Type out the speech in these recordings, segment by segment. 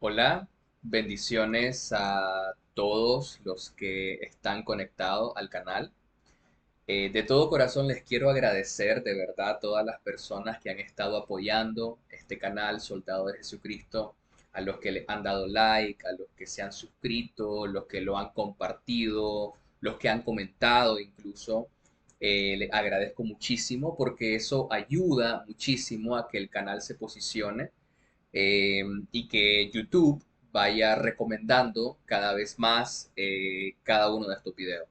Hola, bendiciones a todos los que están conectados al canal. De todo corazón les quiero agradecer de verdad a todas las personas que han estado apoyando este canal, Soldado de Jesucristo, a los que le han dado like, a los que se han suscrito, los que lo han compartido, los que han comentado incluso. Les agradezco muchísimo porque eso ayuda muchísimo a que el canal se posicione y que YouTube vaya recomendando cada vez más cada uno de estos videos.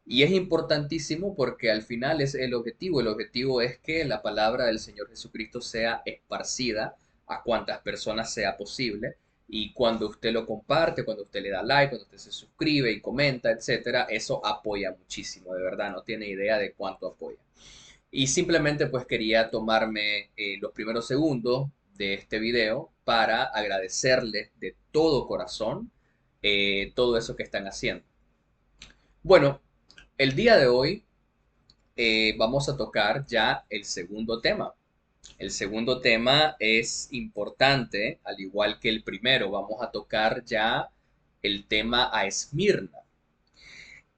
Y es importantísimo porque al final es el objetivo. El objetivo es que la palabra del Señor Jesucristo sea esparcida a cuantas personas sea posible. Y cuando usted lo comparte, cuando usted le da like, cuando usted se suscribe y comenta, etcétera, eso apoya muchísimo, de verdad, no tiene idea de cuánto apoya. Y simplemente pues quería tomarme los primeros segundos de este video para agradecerles de todo corazón todo eso que están haciendo. Bueno, el día de hoy vamos a tocar ya el segundo tema. El segundo tema es importante, al igual que el primero. Vamos a tocar ya el tema a Esmirna.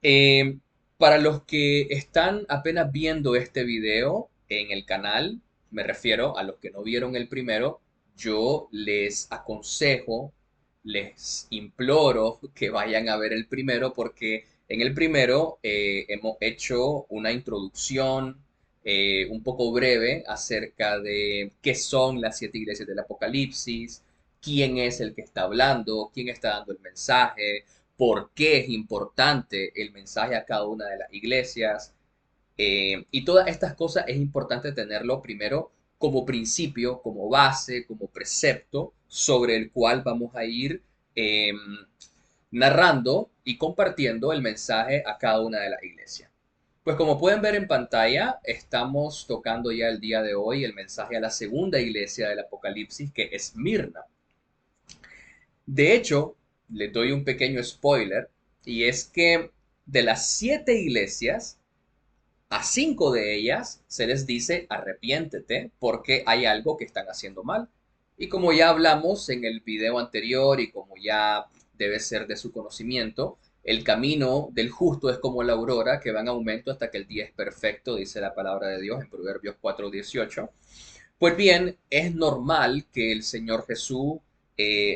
Eh, para los que están apenas viendo este video en el canal, me refiero a los que no vieron el primero, yo les aconsejo, les imploro que vayan a ver el primero porque en el primero hemos hecho una introducción un poco breve acerca de qué son las siete iglesias del Apocalipsis, quién es el que está hablando, quién está dando el mensaje, por qué es importante el mensaje a cada una de las iglesias. Y todas estas cosas es importante tenerlo primero como principio, como base, como precepto sobre el cual vamos a ir eh, narrando y compartiendo el mensaje a cada una de las iglesias. Pues como pueden ver en pantalla, estamos tocando ya el día de hoy el mensaje a la segunda iglesia del Apocalipsis, que es Mirna. De hecho, les doy un pequeño spoiler, y es que de las siete iglesias, a cinco de ellas se les dice arrepiéntete porque hay algo que están haciendo mal. Y como ya hablamos en el video anterior y como ya debe ser de su conocimiento, el camino del justo es como la aurora que va en aumento hasta que el día es perfecto, dice la palabra de Dios en Proverbios 4:18. Pues bien, es normal que el Señor Jesús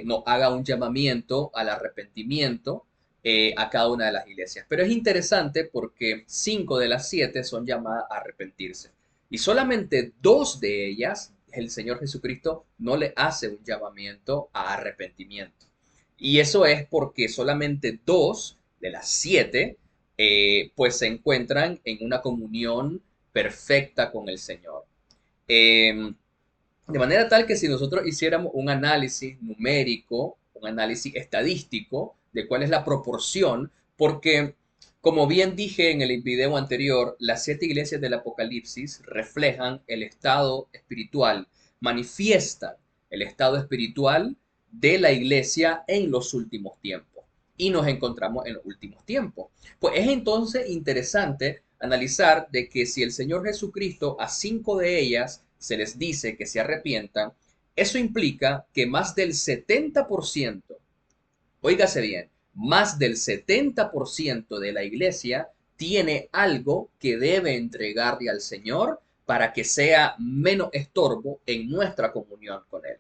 nos haga un llamamiento al arrepentimiento a cada una de las iglesias. Pero es interesante porque cinco de las siete son llamadas a arrepentirse. Y solamente dos de ellas, el Señor Jesucristo no le hace un llamamiento a arrepentimiento. Y eso es porque solamente dos de las siete pues se encuentran en una comunión perfecta con el Señor. Eh, de manera tal que si nosotros hiciéramos un análisis numérico, un análisis estadístico de cuál es la proporción, porque como bien dije en el video anterior, las siete iglesias del Apocalipsis reflejan el estado espiritual, manifiestan el estado espiritual de la iglesia en los últimos tiempos. Y nos encontramos en los últimos tiempos. Pues es entonces interesante analizar de que si el Señor Jesucristo a cinco de ellas se les dice que se arrepientan, eso implica que más del 70%, oígase bien, más del 70% de la iglesia tiene algo que debe entregarle al Señor para que sea menos estorbo en nuestra comunión con Él.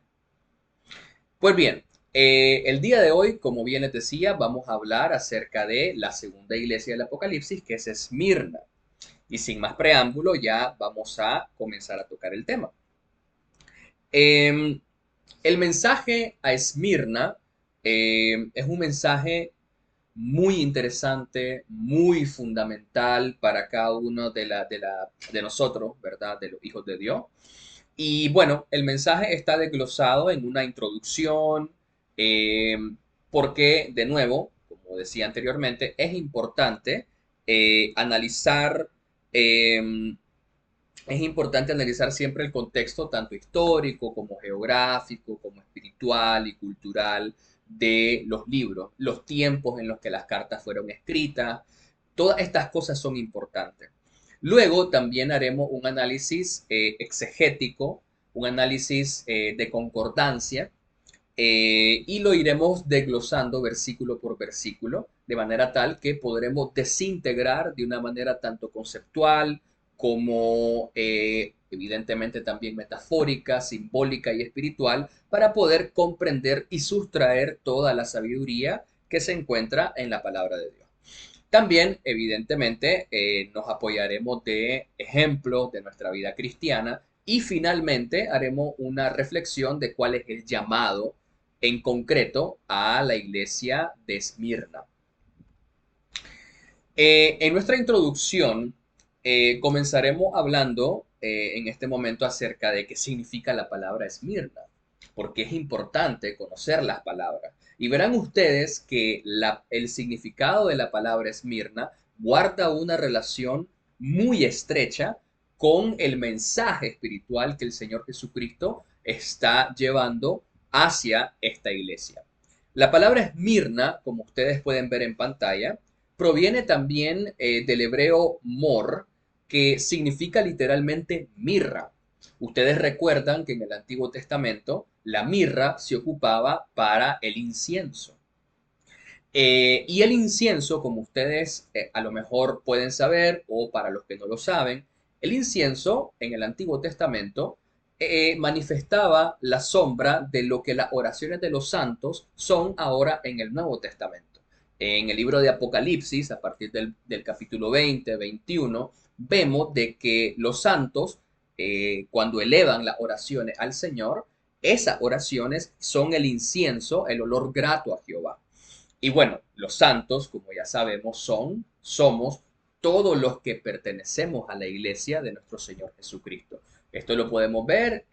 Pues bien, el día de hoy, como bien les decía, vamos a hablar acerca de la segunda iglesia del Apocalipsis, que es Esmirna. Y sin más preámbulo, ya vamos a comenzar a tocar el tema. Eh, el mensaje a Esmirna es un mensaje muy interesante, muy fundamental para cada uno de nosotros, ¿verdad? De los hijos de Dios. Y bueno, el mensaje está desglosado en una introducción, eh, porque, de nuevo, como decía anteriormente, es importante analizar eh, es importante analizar siempre el contexto tanto histórico como geográfico, como espiritual y cultural de los libros, los tiempos en los que las cartas fueron escritas. Todas estas cosas son importantes. Luego también haremos un análisis exegético, un análisis de concordancia, y lo iremos desglosando versículo por versículo, de manera tal que podremos desintegrar de una manera tanto conceptual como evidentemente también metafórica, simbólica y espiritual, para poder comprender y sustraer toda la sabiduría que se encuentra en la palabra de Dios. También, evidentemente, nos apoyaremos de ejemplos de nuestra vida cristiana y finalmente haremos una reflexión de cuál es el llamado en concreto a la iglesia de Esmirna. En nuestra introducción comenzaremos hablando en este momento acerca de qué significa la palabra Esmirna, porque es importante conocer las palabras. Y verán ustedes que el significado de la palabra Esmirna guarda una relación muy estrecha con el mensaje espiritual que el Señor Jesucristo está llevando hacia esta iglesia. La palabra Esmirna, como ustedes pueden ver en pantalla, proviene también del hebreo mor, que significa literalmente mirra. Ustedes recuerdan que en el Antiguo Testamento la mirra se ocupaba para el incienso. Y el incienso, como ustedes a lo mejor pueden saber, o para los que no lo saben, el incienso en el Antiguo Testamento manifestaba la sombra de lo que las oraciones de los santos son ahora en el Nuevo Testamento. En el libro de Apocalipsis, a partir del capítulo 20, 21, vemos de que los santos, cuando elevan las oraciones al Señor, esas oraciones son el incienso, el olor grato a Jehová. Y bueno, los santos, como ya sabemos, somos todos los que pertenecemos a la iglesia de nuestro Señor Jesucristo. Esto lo podemos ver,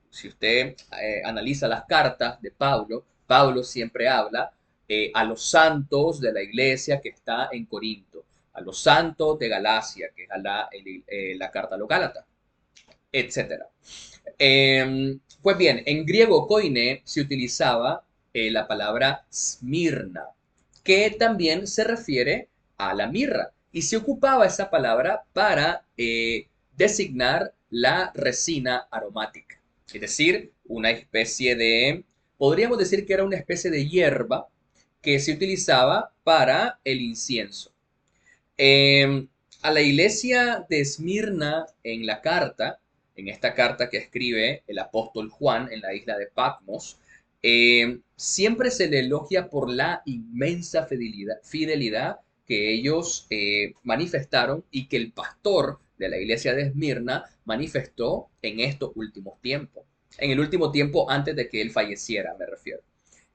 si usted analiza las cartas de Pablo, Pablo siempre habla a los santos de la iglesia que está en Corinto, a los santos de Galacia, que es la carta a los Gálatas, etcétera. Pues bien, en griego koine se utilizaba la palabra smirna, que también se refiere a la mirra, y se ocupaba esa palabra para designar la resina aromática, es decir, una especie de, podríamos decir que era una especie de hierba que se utilizaba para el incienso. Eh, a la iglesia de Esmirna en la carta, en esta carta que escribe el apóstol Juan en la isla de Patmos, siempre se le elogia por la inmensa fidelidad que ellos manifestaron y que el pastor de la iglesia de Esmirna manifestó en estos últimos tiempos. En el último tiempo antes de que él falleciera, me refiero,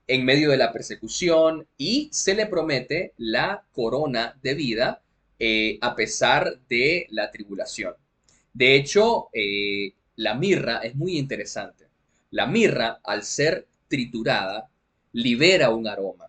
en medio de la persecución, y se le promete la corona de vida a pesar de la tribulación. De hecho, la mirra es muy interesante. La mirra, al ser triturada, libera un aroma.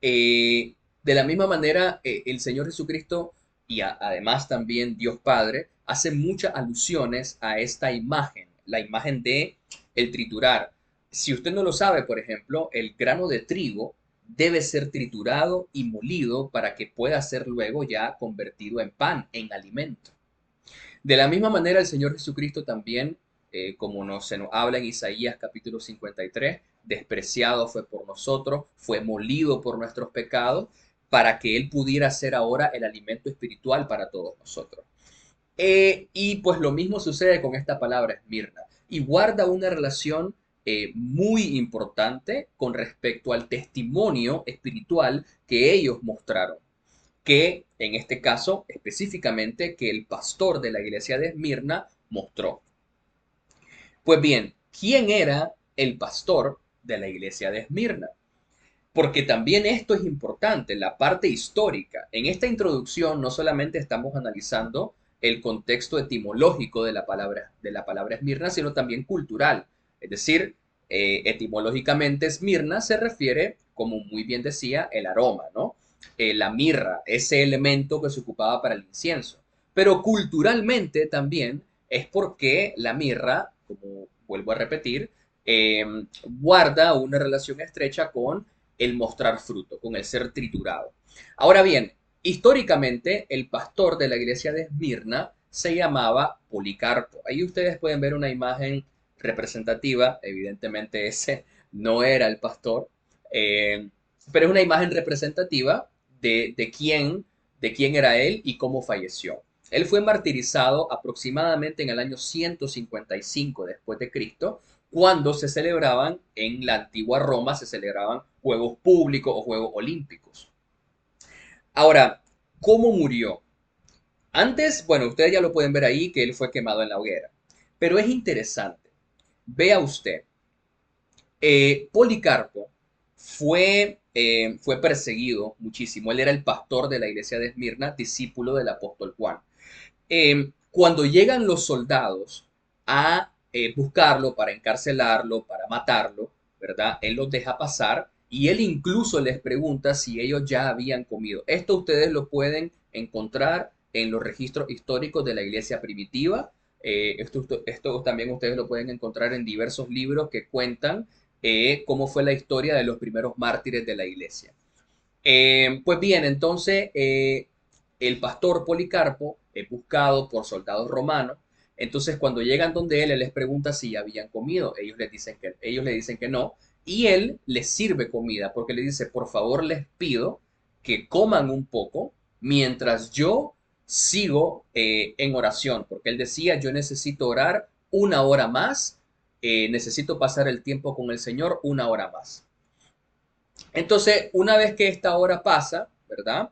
De la misma manera, el Señor Jesucristo y además también Dios Padre hace muchas alusiones a esta imagen, la imagen de el triturar. Si usted no lo sabe, por ejemplo, el grano de trigo debe ser triturado y molido para que pueda ser luego ya convertido en pan, en alimento. De la misma manera, el Señor Jesucristo también, se nos habla en Isaías capítulo 53, despreciado fue por nosotros, fue molido por nuestros pecados, para que Él pudiera ser ahora el alimento espiritual para todos nosotros. Y pues lo mismo sucede con esta palabra Esmirna, y guarda una relación muy importante con respecto al testimonio espiritual que ellos mostraron, que en este caso específicamente que el pastor de la iglesia de Esmirna mostró. Pues bien, ¿quién era el pastor de la iglesia de Esmirna? Porque también esto es importante, la parte histórica. En esta introducción no solamente estamos analizando el contexto etimológico de la palabra Esmirna, sino también cultural. Es decir, etimológicamente Esmirna se refiere, como muy bien decía, el aroma, ¿no? La mirra, ese elemento que se ocupaba para el incienso. Pero culturalmente también es porque la mirra, como vuelvo a repetir, eh, guarda una relación estrecha con el mostrar fruto, con el ser triturado. Ahora bien, históricamente el pastor de la iglesia de Esmirna se llamaba Policarpo. Ahí ustedes pueden ver una imagen representativa, evidentemente es no era el pastor, eh, pero es una imagen representativa de quién era él y cómo falleció. Él fue martirizado aproximadamente en el año 155 después de Cristo, cuando se celebraban en la antigua Roma, se celebraban Juegos Públicos o Juegos Olímpicos. Ahora, ¿cómo murió? Antes, bueno, ustedes ya lo pueden ver ahí, que él fue quemado en la hoguera. Pero es interesante. Vea usted, Policarpo fue perseguido muchísimo. Él era el pastor de la iglesia de Esmirna, discípulo del apóstol Juan. Cuando llegan los soldados a buscarlo para encarcelarlo, para matarlo, ¿verdad? Él los deja pasar y él incluso les pregunta si ellos ya habían comido. Esto ustedes lo pueden encontrar en los registros históricos de la iglesia primitiva. Esto también ustedes lo pueden encontrar en diversos libros que cuentan cómo fue la historia de los primeros mártires de la iglesia. Pues bien, entonces el pastor Policarpo es buscado por soldados romanos. Entonces cuando llegan donde él les pregunta si ya habían comido. Ellos le dicen que no. Y él les sirve comida porque le dice, por favor les pido que coman un poco mientras yo sigo en oración. Porque él decía, yo necesito orar una hora más. Necesito pasar el tiempo con el Señor una hora más. Entonces, una vez que esta hora pasa, ¿verdad?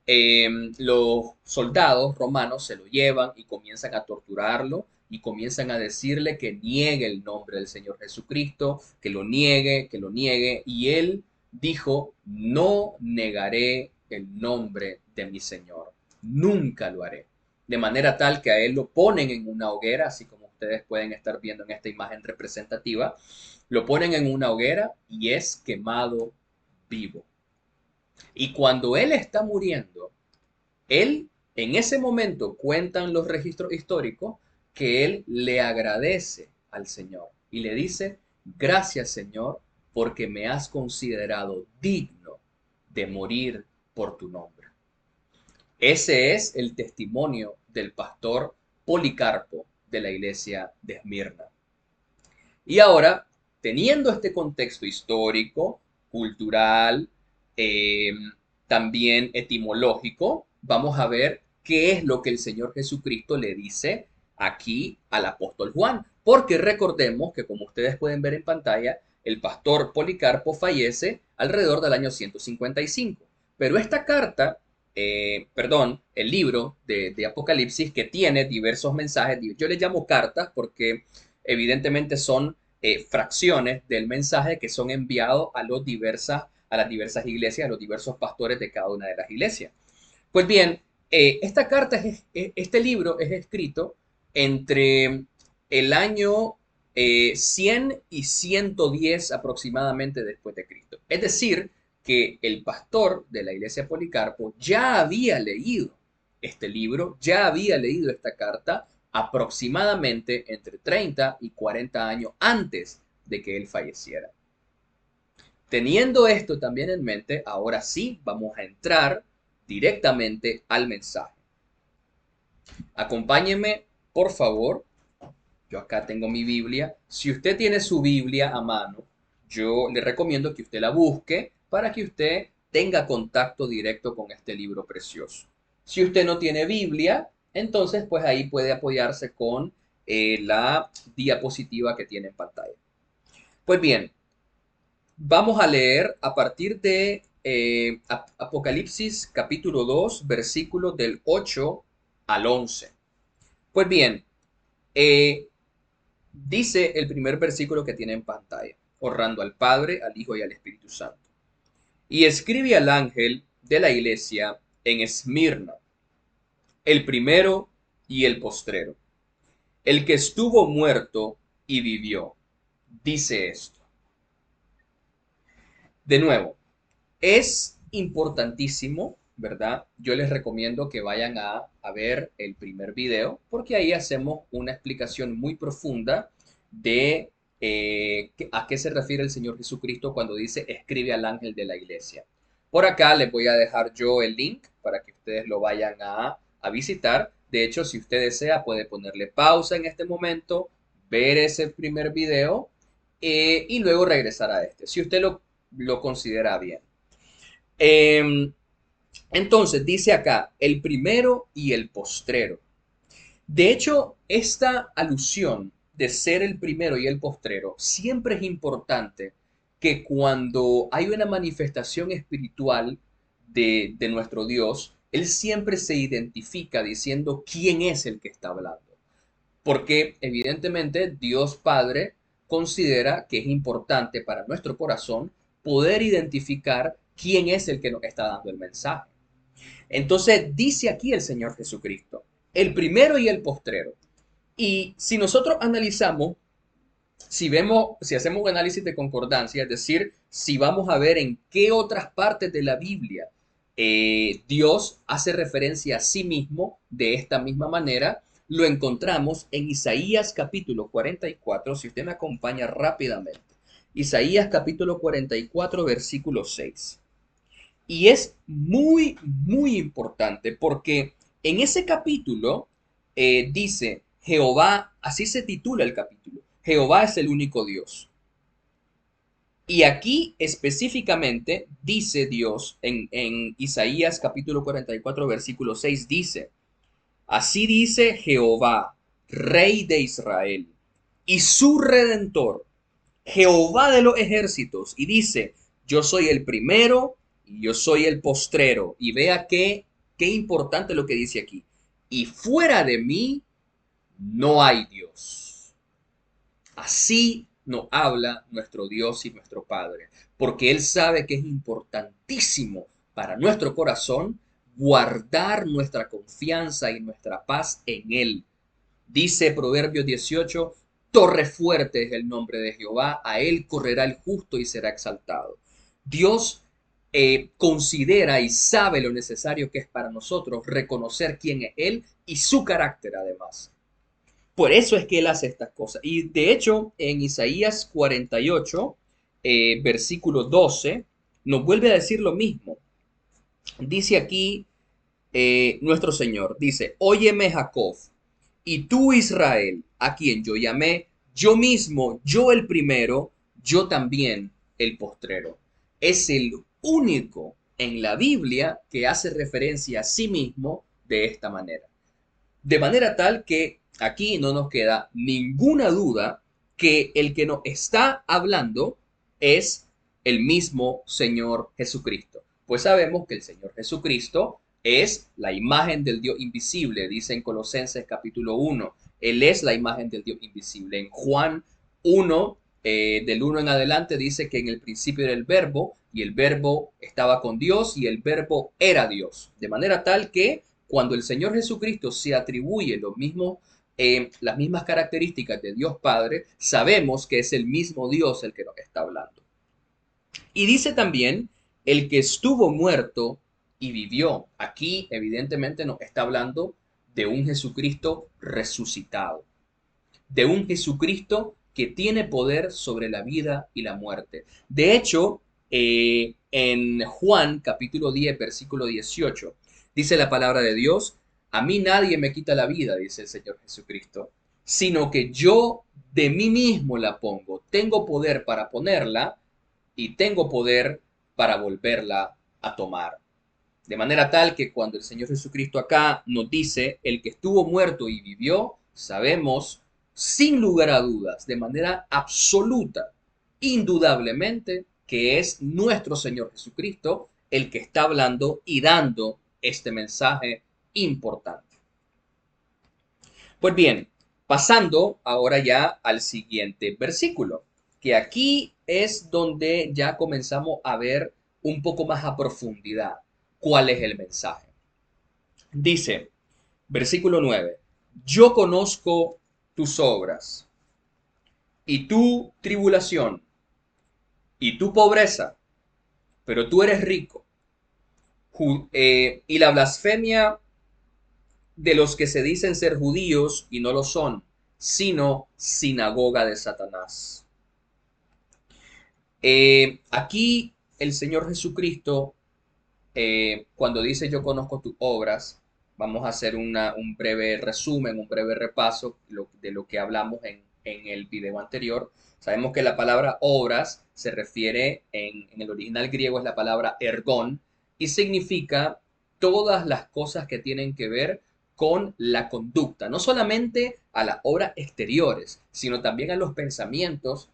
Eh, los soldados romanos se lo llevan y comienzan a torturarlo y comienzan a decirle que niegue el nombre del Señor Jesucristo, que lo niegue. Y él dijo, no negaré el nombre de mi Señor, nunca lo haré. De manera tal que a él lo ponen en una hoguera, así como ustedes pueden estar viendo en esta imagen representativa, lo ponen en una hoguera y es quemado vivo. Y cuando él está muriendo, él en ese momento cuentan los registros históricos que él le agradece al Señor y le dice, gracias Señor, porque me has considerado digno de morir por tu nombre. Ese es el testimonio del pastor Policarpo de la iglesia de Esmirna. Y ahora, teniendo este contexto histórico, cultural, eh, también etimológico, vamos a ver qué es lo que el Señor Jesucristo le dice aquí al apóstol Juan. Porque recordemos que, como ustedes pueden ver en pantalla, el pastor Policarpo fallece alrededor del año 155. Pero esta carta, perdón, el libro de Apocalipsis, que tiene diversos mensajes, yo les llamo cartas porque evidentemente son fracciones del mensaje que son enviados a las diversas iglesias, a los diversos pastores de cada una de las iglesias. Pues bien, este libro es escrito entre el año 100 y 110 aproximadamente después de Cristo. Es decir, que el pastor de la iglesia Policarpo ya había leído este libro, ya había leído esta carta aproximadamente entre 30 y 40 años antes de que él falleciera. Teniendo esto también en mente, ahora sí vamos a entrar directamente al mensaje. Acompáñeme, por favor. Yo acá tengo mi Biblia. Si usted tiene su Biblia a mano, yo le recomiendo que usted la busque para que usted tenga contacto directo con este libro precioso. Si usted no tiene Biblia, entonces pues ahí puede apoyarse con la diapositiva que tiene en pantalla. Pues bien, vamos a leer a partir de Apocalipsis capítulo 2, versículos del 8 al 11. Pues bien, eh, dice el primer versículo que tiene en pantalla, honrando al Padre, al Hijo y al Espíritu Santo. Y escribe al ángel de la iglesia en Esmirna, el primero y el postrero, el que estuvo muerto y vivió. Dice esto. De nuevo, es importantísimo, ¿verdad? Yo les recomiendo que vayan a ver el primer video porque ahí hacemos una explicación muy profunda de a qué se refiere el Señor Jesucristo cuando dice escribe al ángel de la iglesia. Por acá les voy a dejar yo el link para que ustedes lo vayan a visitar. De hecho, si usted desea, puede ponerle pausa en este momento, ver ese primer video y luego regresar a este, si usted lo considera bien. Em, entonces, dice acá, el primero y el postrero. De hecho, esta alusión de ser el primero y el postrero siempre es importante que cuando hay una manifestación espiritual de nuestro Dios, Él siempre se identifica diciendo quién es el que está hablando. Porque evidentemente Dios Padre considera que es importante para nuestro corazón poder identificar quién es el que nos está dando el mensaje. Entonces dice aquí el Señor Jesucristo, el primero y el postrero. Y si nosotros analizamos, si hacemos un análisis de concordancia, es decir, si vamos a ver en qué otras partes de la Biblia Dios hace referencia a sí mismo de esta misma manera, lo encontramos en Isaías capítulo 44, si usted me acompaña rápidamente. Isaías capítulo 44, versículo 6. Y es muy, muy importante porque en ese capítulo dice, Jehová, así se titula el capítulo, Jehová es el único Dios. Y aquí específicamente dice Dios en Isaías capítulo 44 versículo 6 dice, así dice Jehová, Rey de Israel, y su Redentor, Jehová de los ejércitos, y dice, yo soy el primero y yo soy el postrero. Y vea qué importante lo que dice aquí. Y fuera de mí no hay Dios. Así nos habla nuestro Dios y nuestro Padre, porque Él sabe que es importantísimo para nuestro corazón guardar nuestra confianza y nuestra paz en Él. Dice Proverbios 18, torre fuerte es el nombre de Jehová, a él correrá el justo y será exaltado. Dios considera y sabe lo necesario que es para nosotros reconocer quién es Él y su carácter además. Por eso es que Él hace estas cosas. Y de hecho, en Isaías 48, versículo 12, nos vuelve a decir lo mismo. Dice aquí nuestro Señor, dice, óyeme Jacob, y tú Israel, a quien yo llamé, yo mismo, yo el primero, yo también el postrero. Es el único en la Biblia que hace referencia a sí mismo de esta manera. De manera tal que aquí no nos queda ninguna duda que el que nos está hablando es el mismo Señor Jesucristo. Pues sabemos que el Señor Jesucristo es la imagen del Dios invisible, dice en Colosenses capítulo 1. Él es la imagen del Dios invisible. En Juan 1, del 1 en adelante, dice que en el principio era el verbo y el verbo estaba con Dios y el verbo era Dios. De manera tal que cuando el Señor Jesucristo se atribuye lo mismo, las mismas características de Dios Padre, sabemos que es el mismo Dios el que nos está hablando. Y dice también, el que estuvo muerto y vivió. Aquí evidentemente nos está hablando de un Jesucristo resucitado, de un Jesucristo que tiene poder sobre la vida y la muerte. De hecho, en Juan capítulo 10, versículo 18, dice la palabra de Dios, a mí nadie me quita la vida, dice el Señor Jesucristo, sino que yo de mí mismo la pongo. Tengo poder para ponerla y tengo poder para volverla a tomar. De manera tal que cuando el Señor Jesucristo acá nos dice, el que estuvo muerto y vivió, sabemos sin lugar a dudas, de manera absoluta, indudablemente, que es nuestro Señor Jesucristo el que está hablando y dando este mensaje importante. Pues bien, pasando ahora ya al siguiente versículo, que aquí es donde ya comenzamos a ver un poco más a profundidad cuál es el mensaje. Dice, versículo 9, yo conozco tus obras y tu tribulación y tu pobreza, pero tú eres rico. Y la blasfemia de los que se dicen ser judíos y no lo son, sino sinagoga de Satanás. Aquí el Señor Jesucristo, cuando dice yo conozco tus obras, vamos a hacer un breve resumen, un breve repaso de lo que hablamos en el video anterior, sabemos que la palabra obras se refiere en el original griego es la palabra ergon y significa todas las cosas que tienen que ver con la conducta, no solamente a las obras exteriores, sino también a los pensamientos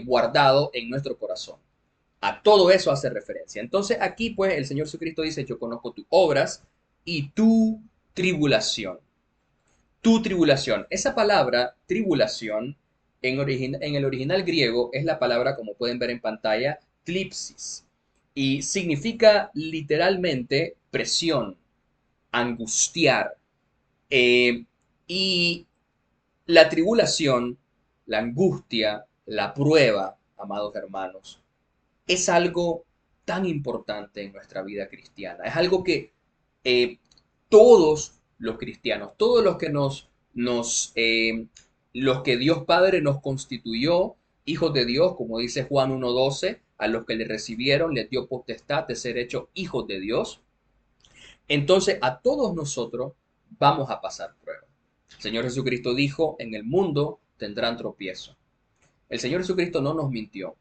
guardados en nuestro corazón. A todo eso hace referencia. Entonces aquí pues el Señor Jesucristo dice, yo conozco tus obras y tu tribulación. Tu tribulación. Esa palabra tribulación en el original griego es la palabra, como pueden ver en pantalla, tlipsis. Y significa literalmente presión, angustiar. eh, y la tribulación, la angustia, la prueba, amados hermanos, es algo tan importante en nuestra vida cristiana. Es algo que eh, todos los cristianos, todos los que los que Dios Padre nos constituyó hijos de Dios, como dice Juan 1:12, a los que le recibieron les dio potestad de ser hechos hijos de Dios. Entonces a todos nosotros vamos a pasar pruebas. El Señor Jesucristo dijo, en el mundo tendrán tropiezo. El Señor Jesucristo no nos mintió.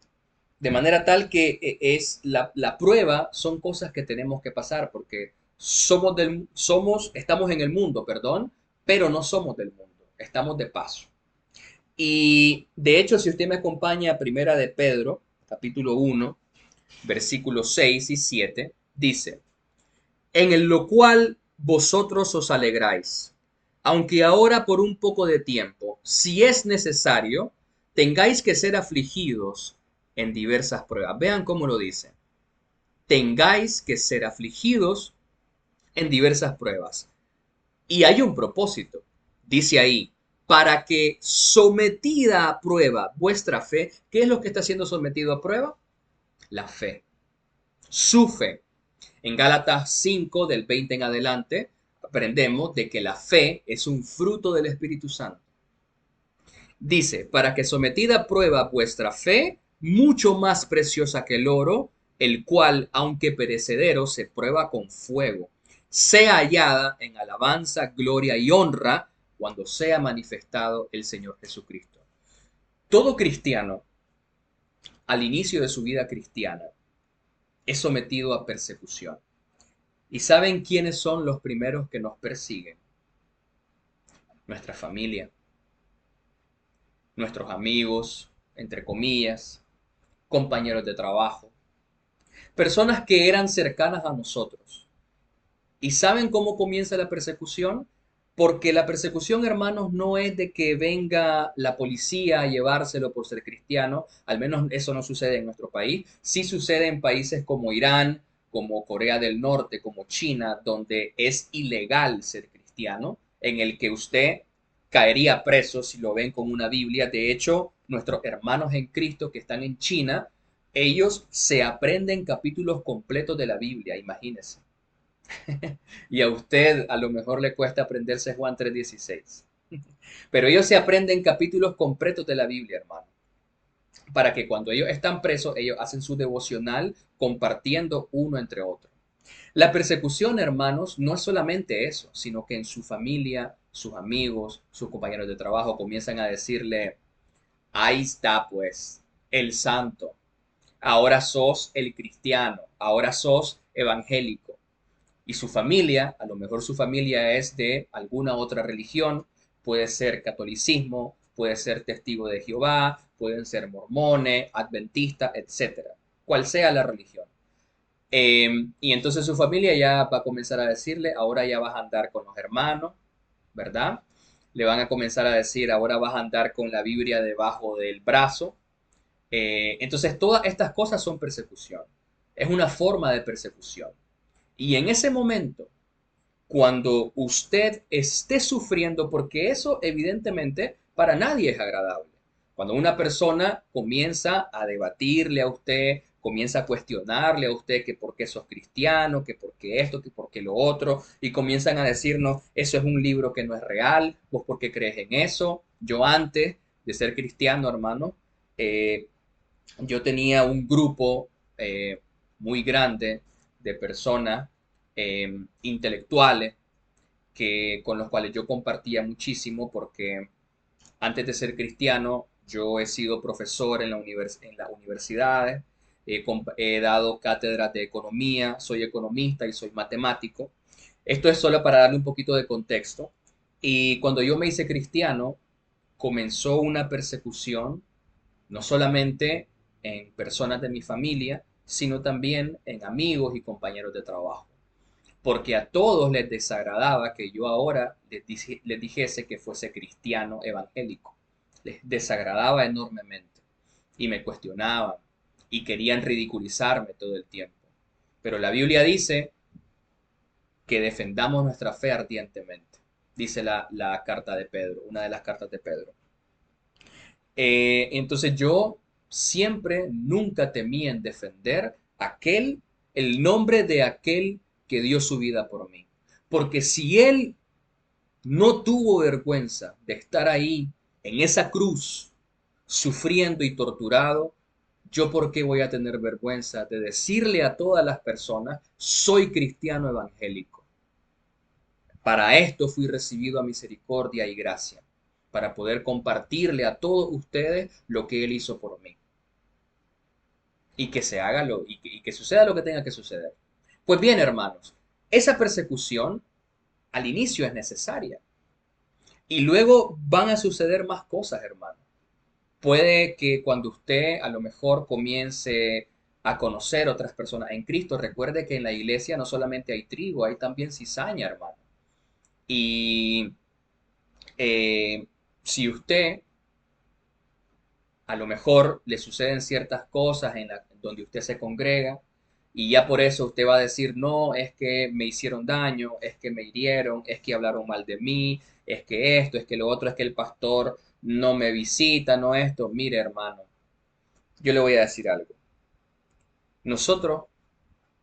De manera tal que es la prueba son cosas que tenemos que pasar porque estamos en el mundo, perdón, pero no somos del mundo, estamos de paso. Y de hecho, si usted me acompaña a Primera de Pedro, capítulo 1, versículos 6 y 7, dice, en el lo cual vosotros os alegráis, aunque ahora por un poco de tiempo, si es necesario, tengáis que ser afligidos en diversas pruebas. Vean cómo lo dice. Tengáis que ser afligidos en diversas pruebas. Y hay un propósito. Dice ahí, para que sometida a prueba vuestra fe, ¿qué es lo que está siendo sometido a prueba? La fe. Su fe. En Gálatas 5, del 20 en adelante, aprendemos de que la fe es un fruto del Espíritu Santo. Dice, para que sometida a prueba vuestra fe, mucho más preciosa que el oro, el cual, aunque perecedero, se prueba con fuego, sea hallada en alabanza, gloria y honra cuando sea manifestado el Señor Jesucristo. Todo cristiano, al inicio de su vida cristiana, es sometido a persecución. ¿Y saben quiénes son los primeros que nos persiguen? Nuestra familia, nuestros amigos, entre comillas, compañeros de trabajo, personas que eran cercanas a nosotros. ¿Y saben cómo comienza la persecución? Porque la persecución, hermanos, no es de que venga la policía a llevárselo por ser cristiano, al menos eso no sucede en nuestro país, sí sucede en países como Irán, como Corea del Norte, como China, donde es ilegal ser cristiano, en el que usted caería preso si lo ven con una Biblia. De hecho, nuestros hermanos en Cristo que están en China, ellos se aprenden capítulos completos de la Biblia, imagínense. Y a usted a lo mejor le cuesta aprenderse Juan 3:16. Pero ellos se aprenden capítulos completos de la Biblia, hermano. Para que cuando ellos están presos, ellos hacen su devocional compartiendo uno entre otro. La persecución, hermanos, no es solamente eso, sino que en su familia, sus amigos, sus compañeros de trabajo comienzan a decirle, ahí está pues, el santo, ahora sos el cristiano, ahora sos evangélico. Y su familia, a lo mejor su familia es de alguna otra religión, puede ser catolicismo, puede ser testigo de Jehová, pueden ser mormones, adventistas, etcétera, cual sea la religión. Y entonces su familia ya va a comenzar a decirle, ahora ya vas a andar con los hermanos, ¿verdad? Le van a comenzar a decir, ahora vas a andar con la Biblia debajo del brazo. Entonces todas estas cosas son persecución. Es una forma de persecución. Y en ese momento, cuando usted esté sufriendo, porque eso evidentemente para nadie es agradable. Cuando una persona comienza a debatirle a usted, comienza a cuestionarle a usted que por qué sos cristiano, que por qué esto, que por qué lo otro, y comienzan a decirnos, eso es un libro que no es real, vos por qué crees en eso. Yo antes de ser cristiano, hermano, eh, yo tenía un grupo muy grande de personas intelectuales con los cuales yo compartía muchísimo porque Antes de ser cristiano, yo he sido profesor en en las universidades, he dado cátedras de economía, soy economista y soy matemático. Esto es solo para darle un poquito de contexto. Y cuando yo me hice cristiano, comenzó una persecución, no solamente en personas de mi familia, sino también en amigos y compañeros de trabajo. Porque a todos les desagradaba que yo ahora les dijese que fuese cristiano evangélico. Les desagradaba enormemente y me cuestionaban y querían ridiculizarme todo el tiempo. Pero la Biblia dice que defendamos nuestra fe ardientemente, dice la carta de Pedro, una de las cartas de Pedro. Entonces yo siempre, nunca temí en defender el nombre de aquel que dio su vida por mí. Porque si él no tuvo vergüenza de estar ahí en esa cruz, sufriendo y torturado, yo por qué voy a tener vergüenza de decirle a todas las personas, soy cristiano evangélico. Para esto fui recibido a misericordia y gracia, para poder compartirle a todos ustedes lo que Él hizo por mí. Y que se haga y que suceda lo que tenga que suceder. Pues bien, hermanos, esa persecución al inicio es necesaria. Y luego van a suceder más cosas, hermano. Puede que cuando usted a lo mejor comience a conocer otras personas en Cristo, recuerde que en la iglesia no solamente hay trigo, hay también cizaña, hermano. Y eh, si usted a lo mejor le suceden ciertas cosas donde usted se congrega y ya por eso usted va a decir, no, es que me hicieron daño, es que me hirieron, es que hablaron mal de mí, es que esto, es que lo otro, es que el pastor no me visita, no esto. Mire, hermano, yo le voy a decir algo. Nosotros,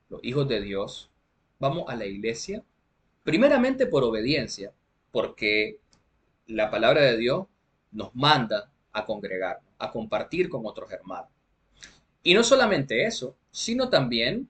los hijos de Dios, vamos a la iglesia primeramente por obediencia, porque la palabra de Dios nos manda a congregarnos, a compartir con otros hermanos. Y no solamente eso, sino también,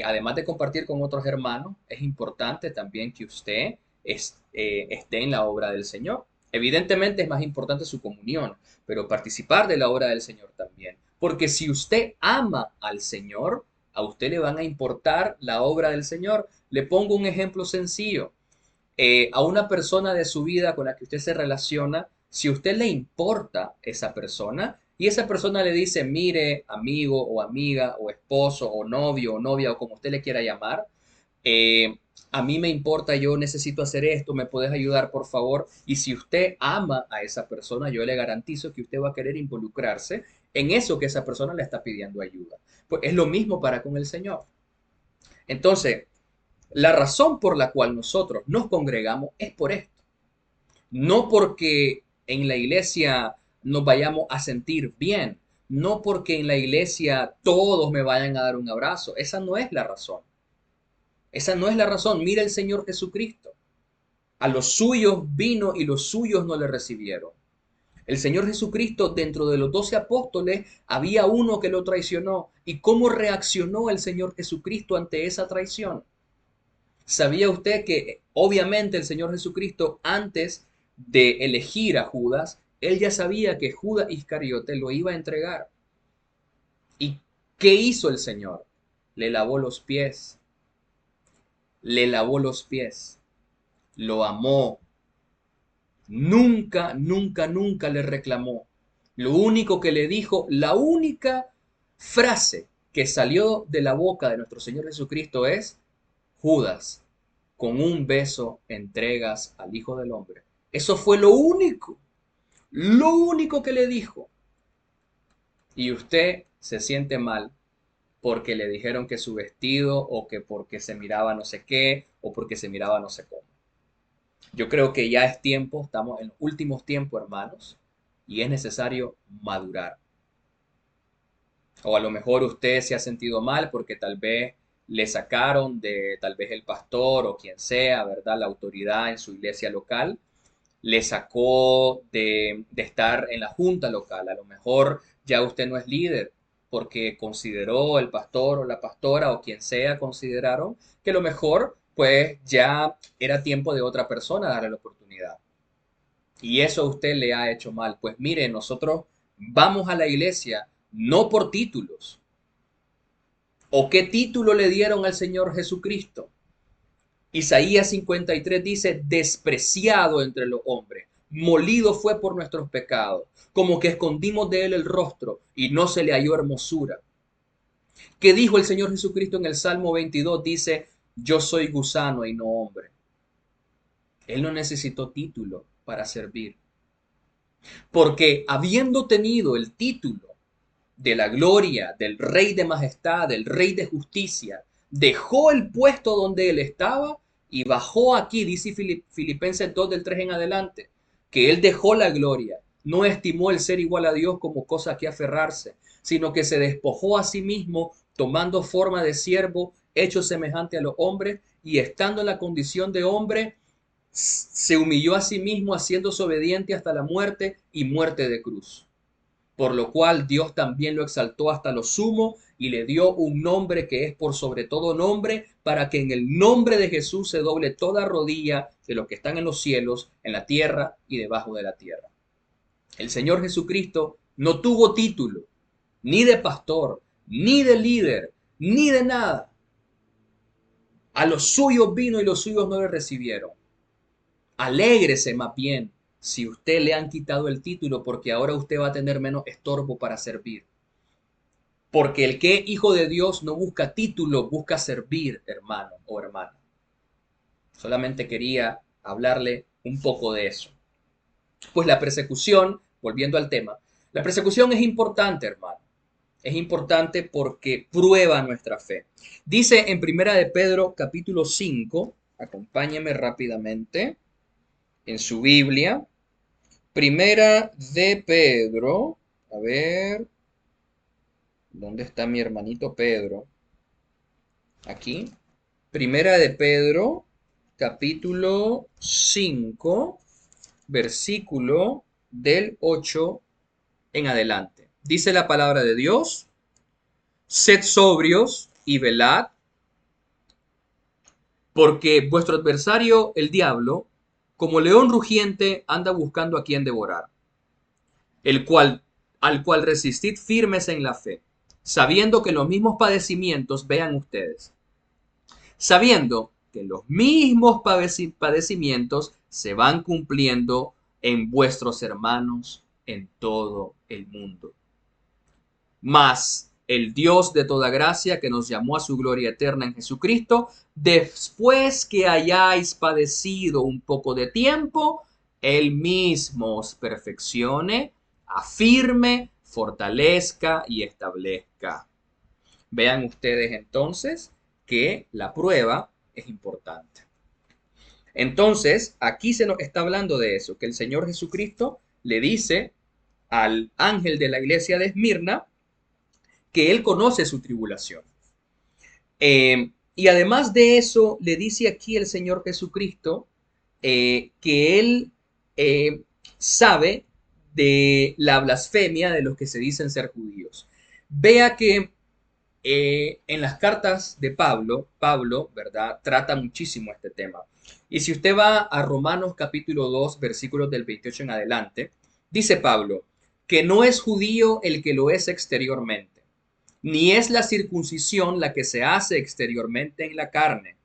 además de compartir con otros hermanos, es importante también que usted esté en la obra del Señor. Evidentemente es más importante su comunión, pero participar de la obra del Señor también. Porque si usted ama al Señor, a usted le van a importar la obra del Señor. Le pongo un ejemplo sencillo. A una persona de su vida con la que usted se relaciona, si a usted le importa esa persona y esa persona le dice, mire, amigo o amiga o esposo o novio o novia o como usted le quiera llamar, a mí me importa, yo necesito hacer esto, ¿me puedes ayudar por favor? Y si usted ama a esa persona, yo le garantizo que usted va a querer involucrarse en eso que esa persona le está pidiendo ayuda. Pues es lo mismo para con el Señor. Entonces, la razón por la cual nosotros nos congregamos es por esto. No porque en la iglesia nos vayamos a sentir bien, no porque en la iglesia todos me vayan a dar un abrazo. Esa no es la razón. Esa no es la razón. Mira el Señor Jesucristo. A los suyos vino y los suyos no le recibieron. El Señor Jesucristo, dentro de los 12 apóstoles, había uno que lo traicionó. ¿Y cómo reaccionó el Señor Jesucristo ante esa traición? ¿Sabía usted que obviamente el Señor Jesucristo, antes de elegir a Judas, él ya sabía que Judas Iscariote lo iba a entregar? ¿Y qué hizo el Señor? Le lavó los pies, le lavó los pies, lo amó, nunca, nunca, nunca le reclamó. Lo único que le dijo, la única frase que salió de la boca de nuestro Señor Jesucristo es, Judas, con un beso entregas al Hijo del Hombre. Eso fue lo único que le dijo. Y usted se siente mal porque le dijeron que su vestido o que porque se miraba no sé qué o porque se miraba no sé cómo. Yo creo que ya es tiempo, estamos en los últimos tiempos, hermanos, y es necesario madurar. O a lo mejor usted se ha sentido mal porque tal vez le sacaron de tal vez el pastor o quien sea, ¿verdad? La autoridad en su iglesia local le sacó de estar en la junta local. A lo mejor ya usted no es líder porque consideró el pastor o la pastora o quien sea, consideraron que lo mejor pues ya era tiempo de otra persona darle la oportunidad. y eso a usted le ha hecho mal. Pues mire, nosotros vamos a la iglesia no por títulos. ¿O qué título le dieron al Señor Jesucristo? Isaías 53 dice, despreciado entre los hombres, molido fue por nuestros pecados, como que escondimos de él el rostro y no se le halló hermosura. ¿Qué dijo el Señor Jesucristo en el Salmo 22? Dice, yo soy gusano y no hombre. Él no necesitó título para servir, porque habiendo tenido el título de la gloria, del Rey de majestad, del Rey de justicia, dejó el puesto donde él estaba y bajó aquí, dice Filipenses 2 del 3 en adelante, que él dejó la gloria, no estimó el ser igual a Dios como cosa que aferrarse, sino que se despojó a sí mismo, tomando forma de siervo, hecho semejante a los hombres, y estando en la condición de hombre, se humilló a sí mismo, haciéndose obediente hasta la muerte y muerte de cruz. Por lo cual Dios también lo exaltó hasta lo sumo y le dio un nombre que es por sobre todo nombre, para que en el nombre de Jesús se doble toda rodilla de los que están en los cielos, en la tierra y debajo de la tierra. El Señor Jesucristo no tuvo título, ni de pastor, ni de líder, ni de nada. A los suyos vino y los suyos no le recibieron. Alégrese más bien si usted le han quitado el título, porque ahora usted va a tener menos estorbo para servir. Porque el que es hijo de Dios no busca título, busca servir, hermano o hermana. Solamente quería hablarle un poco de eso. Pues la persecución, volviendo al tema, la persecución es importante, hermano. Es importante porque prueba nuestra fe. Dice en Primera de Pedro, capítulo 5, acompáñeme rápidamente en su Biblia. Primera de Pedro, a ver, ¿dónde está mi hermanito Pedro? Aquí. Primera de Pedro, capítulo 5, versículo del 8 en adelante. Dice la palabra de Dios, sed sobrios y velad, porque vuestro adversario, el diablo, como león rugiente, anda buscando a quien devorar, el cual, al cual resistid firmes en la fe, sabiendo que los mismos padecimientos vean ustedes, sabiendo que los mismos padecimientos se van cumpliendo en vuestros hermanos en todo el mundo. Mas el Dios de toda gracia, que nos llamó a su gloria eterna en Jesucristo, después que hayáis padecido un poco de tiempo, Él mismo os perfeccione, afirme, fortalezca y establezca. Vean ustedes entonces que la prueba es importante. Entonces, aquí se nos está hablando de eso, que el Señor Jesucristo le dice al ángel de la iglesia de Esmirna que él conoce su tribulación. Y además de eso, le dice aquí el Señor Jesucristo que él sabe de la blasfemia de los que se dicen ser judíos. Vea que en las cartas de Pablo, ¿verdad? Trata muchísimo este tema. Y si usted va a Romanos capítulo 2, versículos del 28 en adelante, dice Pablo, que no es judío el que lo es exteriormente, ni es la circuncisión la que se hace exteriormente en la carne,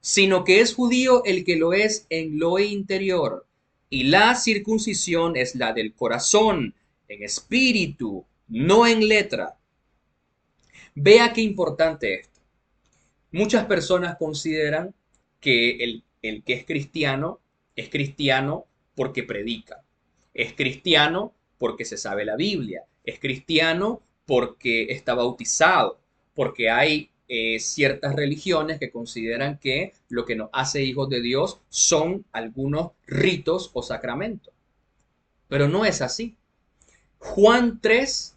sino que es judío el que lo es en lo interior, y la circuncisión es la del corazón, en espíritu, no en letra. Vea qué importante esto. Muchas personas consideran que el que es cristiano porque predica, es cristiano porque se sabe la Biblia, es cristiano porque está bautizado, porque hay ciertas religiones que consideran que lo que nos hace hijos de Dios son algunos ritos o sacramentos. Pero no es así. Juan 3,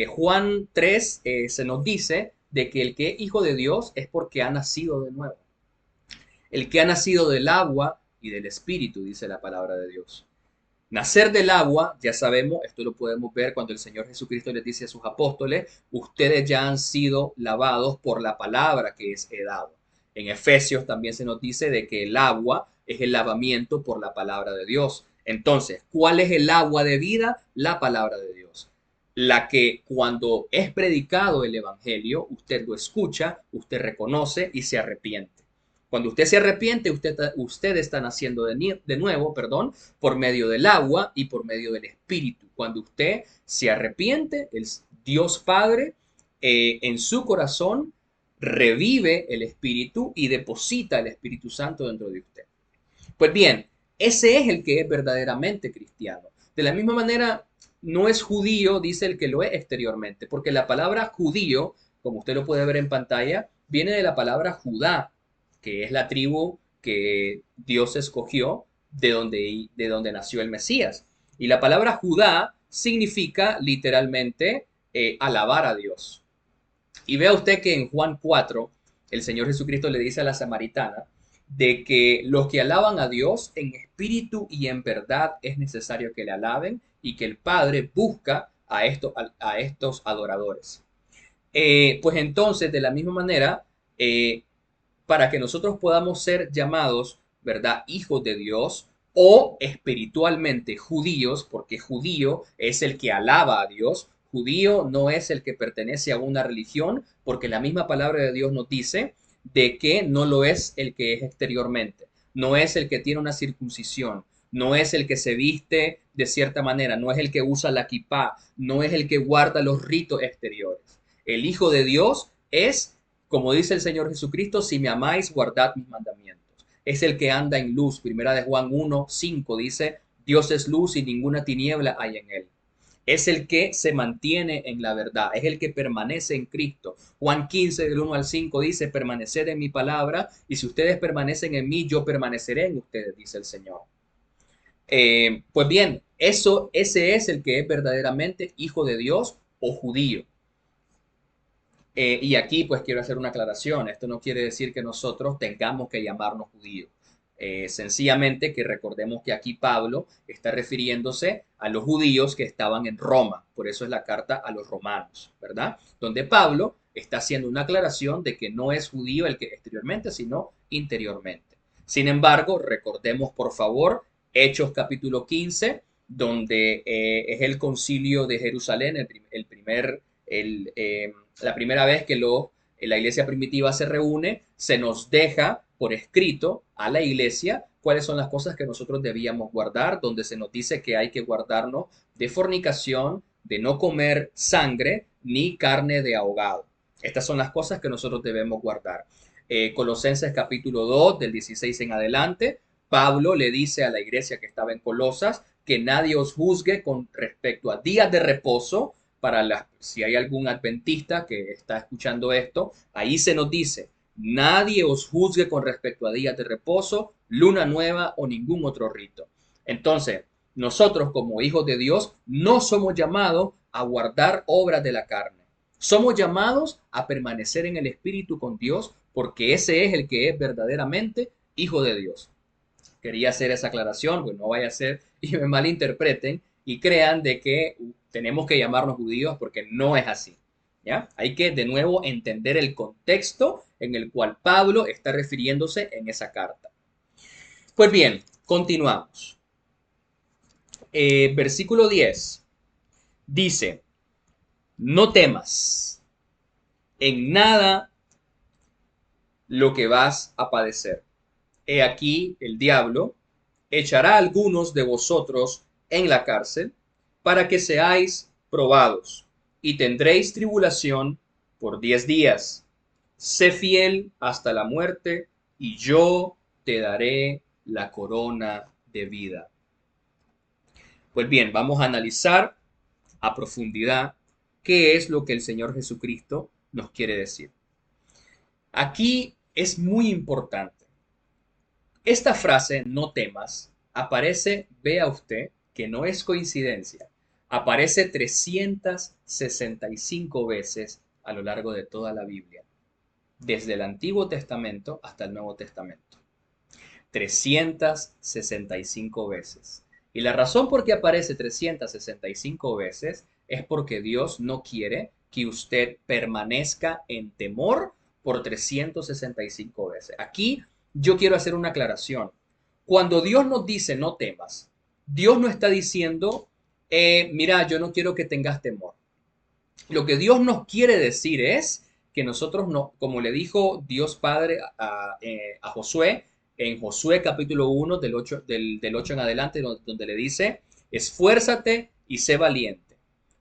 Juan 3 se nos dice de que el que es hijo de Dios es porque ha nacido de nuevo. El que ha nacido del agua y del espíritu, dice la palabra de Dios. Nacer del agua, ya sabemos, esto lo podemos ver cuando el Señor Jesucristo les dice a sus apóstoles, ustedes ya han sido lavados por la palabra que es he dado. En Efesios también se nos dice de que el agua es el lavamiento por la palabra de Dios. Entonces, ¿cuál es el agua de vida? La palabra de Dios. La que cuando es predicado el Evangelio, usted lo escucha, usted reconoce y se arrepiente. Cuando usted se arrepiente, usted está naciendo de nuevo, perdón, por medio del agua y por medio del Espíritu. Cuando usted se arrepiente, el Dios Padre en su corazón revive el Espíritu y deposita el Espíritu Santo dentro de usted. Pues bien, ese es el que es verdaderamente cristiano. De la misma manera, no es judío, dice el que lo es exteriormente, porque la palabra judío, como usted lo puede ver en pantalla, viene de la palabra Judá, que es la tribu que Dios escogió de donde nació el Mesías. Y la palabra Judá significa literalmente alabar a Dios. Y vea usted que en Juan 4, el Señor Jesucristo le dice a la samaritana de que los que alaban a Dios en espíritu y en verdad es necesario que le alaben y que el Padre busca a estos adoradores. Pues entonces, de la misma manera, para que nosotros podamos ser llamados, ¿verdad?, hijos de Dios o espiritualmente judíos, porque judío es el que alaba a Dios, judío no es el que pertenece a una religión, porque la misma palabra de Dios nos dice de que no lo es el que es exteriormente, no es el que tiene una circuncisión, no es el que se viste de cierta manera, no es el que usa la kipá, no es el que guarda los ritos exteriores. El Hijo de Dios es, como dice el Señor Jesucristo, si me amáis, guardad mis mandamientos. Es el que anda en luz. Primera de Juan 1:5 dice, Dios es luz y ninguna tiniebla hay en él. Es el que se mantiene en la verdad, es el que permanece en Cristo. Juan 15, del 1 al 5 dice, permaneced en mi palabra, y si ustedes permanecen en mí, yo permaneceré en ustedes, dice el Señor. Pues bien, ese es el que es verdaderamente hijo de Dios o judío. Y aquí pues quiero hacer una aclaración. Esto no quiere decir que nosotros tengamos que llamarnos judíos. Sencillamente que recordemos que aquí Pablo está refiriéndose a los judíos que estaban en Roma. Por eso es la carta a los romanos, ¿verdad? Donde Pablo está haciendo una aclaración de que no es judío el que exteriormente, sino interiormente. Sin embargo, recordemos por favor Hechos capítulo 15, donde es el concilio de Jerusalén, la primera vez que la iglesia primitiva se reúne, se nos deja por escrito a la iglesia cuáles son las cosas que nosotros debíamos guardar, donde se nos dice que hay que guardarnos de fornicación, de no comer sangre ni carne de ahogado. Estas son las cosas que nosotros debemos guardar. Colosenses capítulo 2, del 16 en adelante, Pablo le dice a la iglesia que estaba en Colosas que nadie os juzgue con respecto a días de reposo, si hay algún adventista que está escuchando esto, ahí se nos dice, nadie os juzgue con respecto a días de reposo, luna nueva o ningún otro rito. Entonces, nosotros como hijos de Dios no somos llamados a guardar obras de la carne. Somos llamados a permanecer en el Espíritu con Dios porque ese es el que es verdaderamente hijo de Dios. Quería hacer esa aclaración, pues no vaya a ser y me malinterpreten y crean de que tenemos que llamarnos judíos porque no es así. ¿Ya? Hay que de nuevo entender el contexto en el cual Pablo está refiriéndose en esa carta. Pues bien, continuamos. Versículo 10 dice, no temas en nada lo que vas a padecer. He aquí el diablo echará a algunos de vosotros en la cárcel para que seáis probados y tendréis tribulación por 10 días. Sé fiel hasta la muerte y yo te daré la corona de vida. Pues bien, vamos a analizar a profundidad qué es lo que el Señor Jesucristo nos quiere decir. Aquí es muy importante. Esta frase, no temas, aparece, vea usted, que no es coincidencia, aparece 365 veces a lo largo de toda la Biblia, desde el Antiguo Testamento hasta el Nuevo Testamento. 365 veces. Y la razón por qué aparece 365 veces es porque Dios no quiere que usted permanezca en temor por 365 veces. Aquí yo quiero hacer una aclaración. Cuando Dios nos dice no temas, Dios no está diciendo, mira, yo no quiero que tengas temor. Lo que Dios nos quiere decir es que nosotros no, como le dijo Dios Padre a Josué, en Josué capítulo 1 del 8 en adelante, donde le dice, esfuérzate y sé valiente.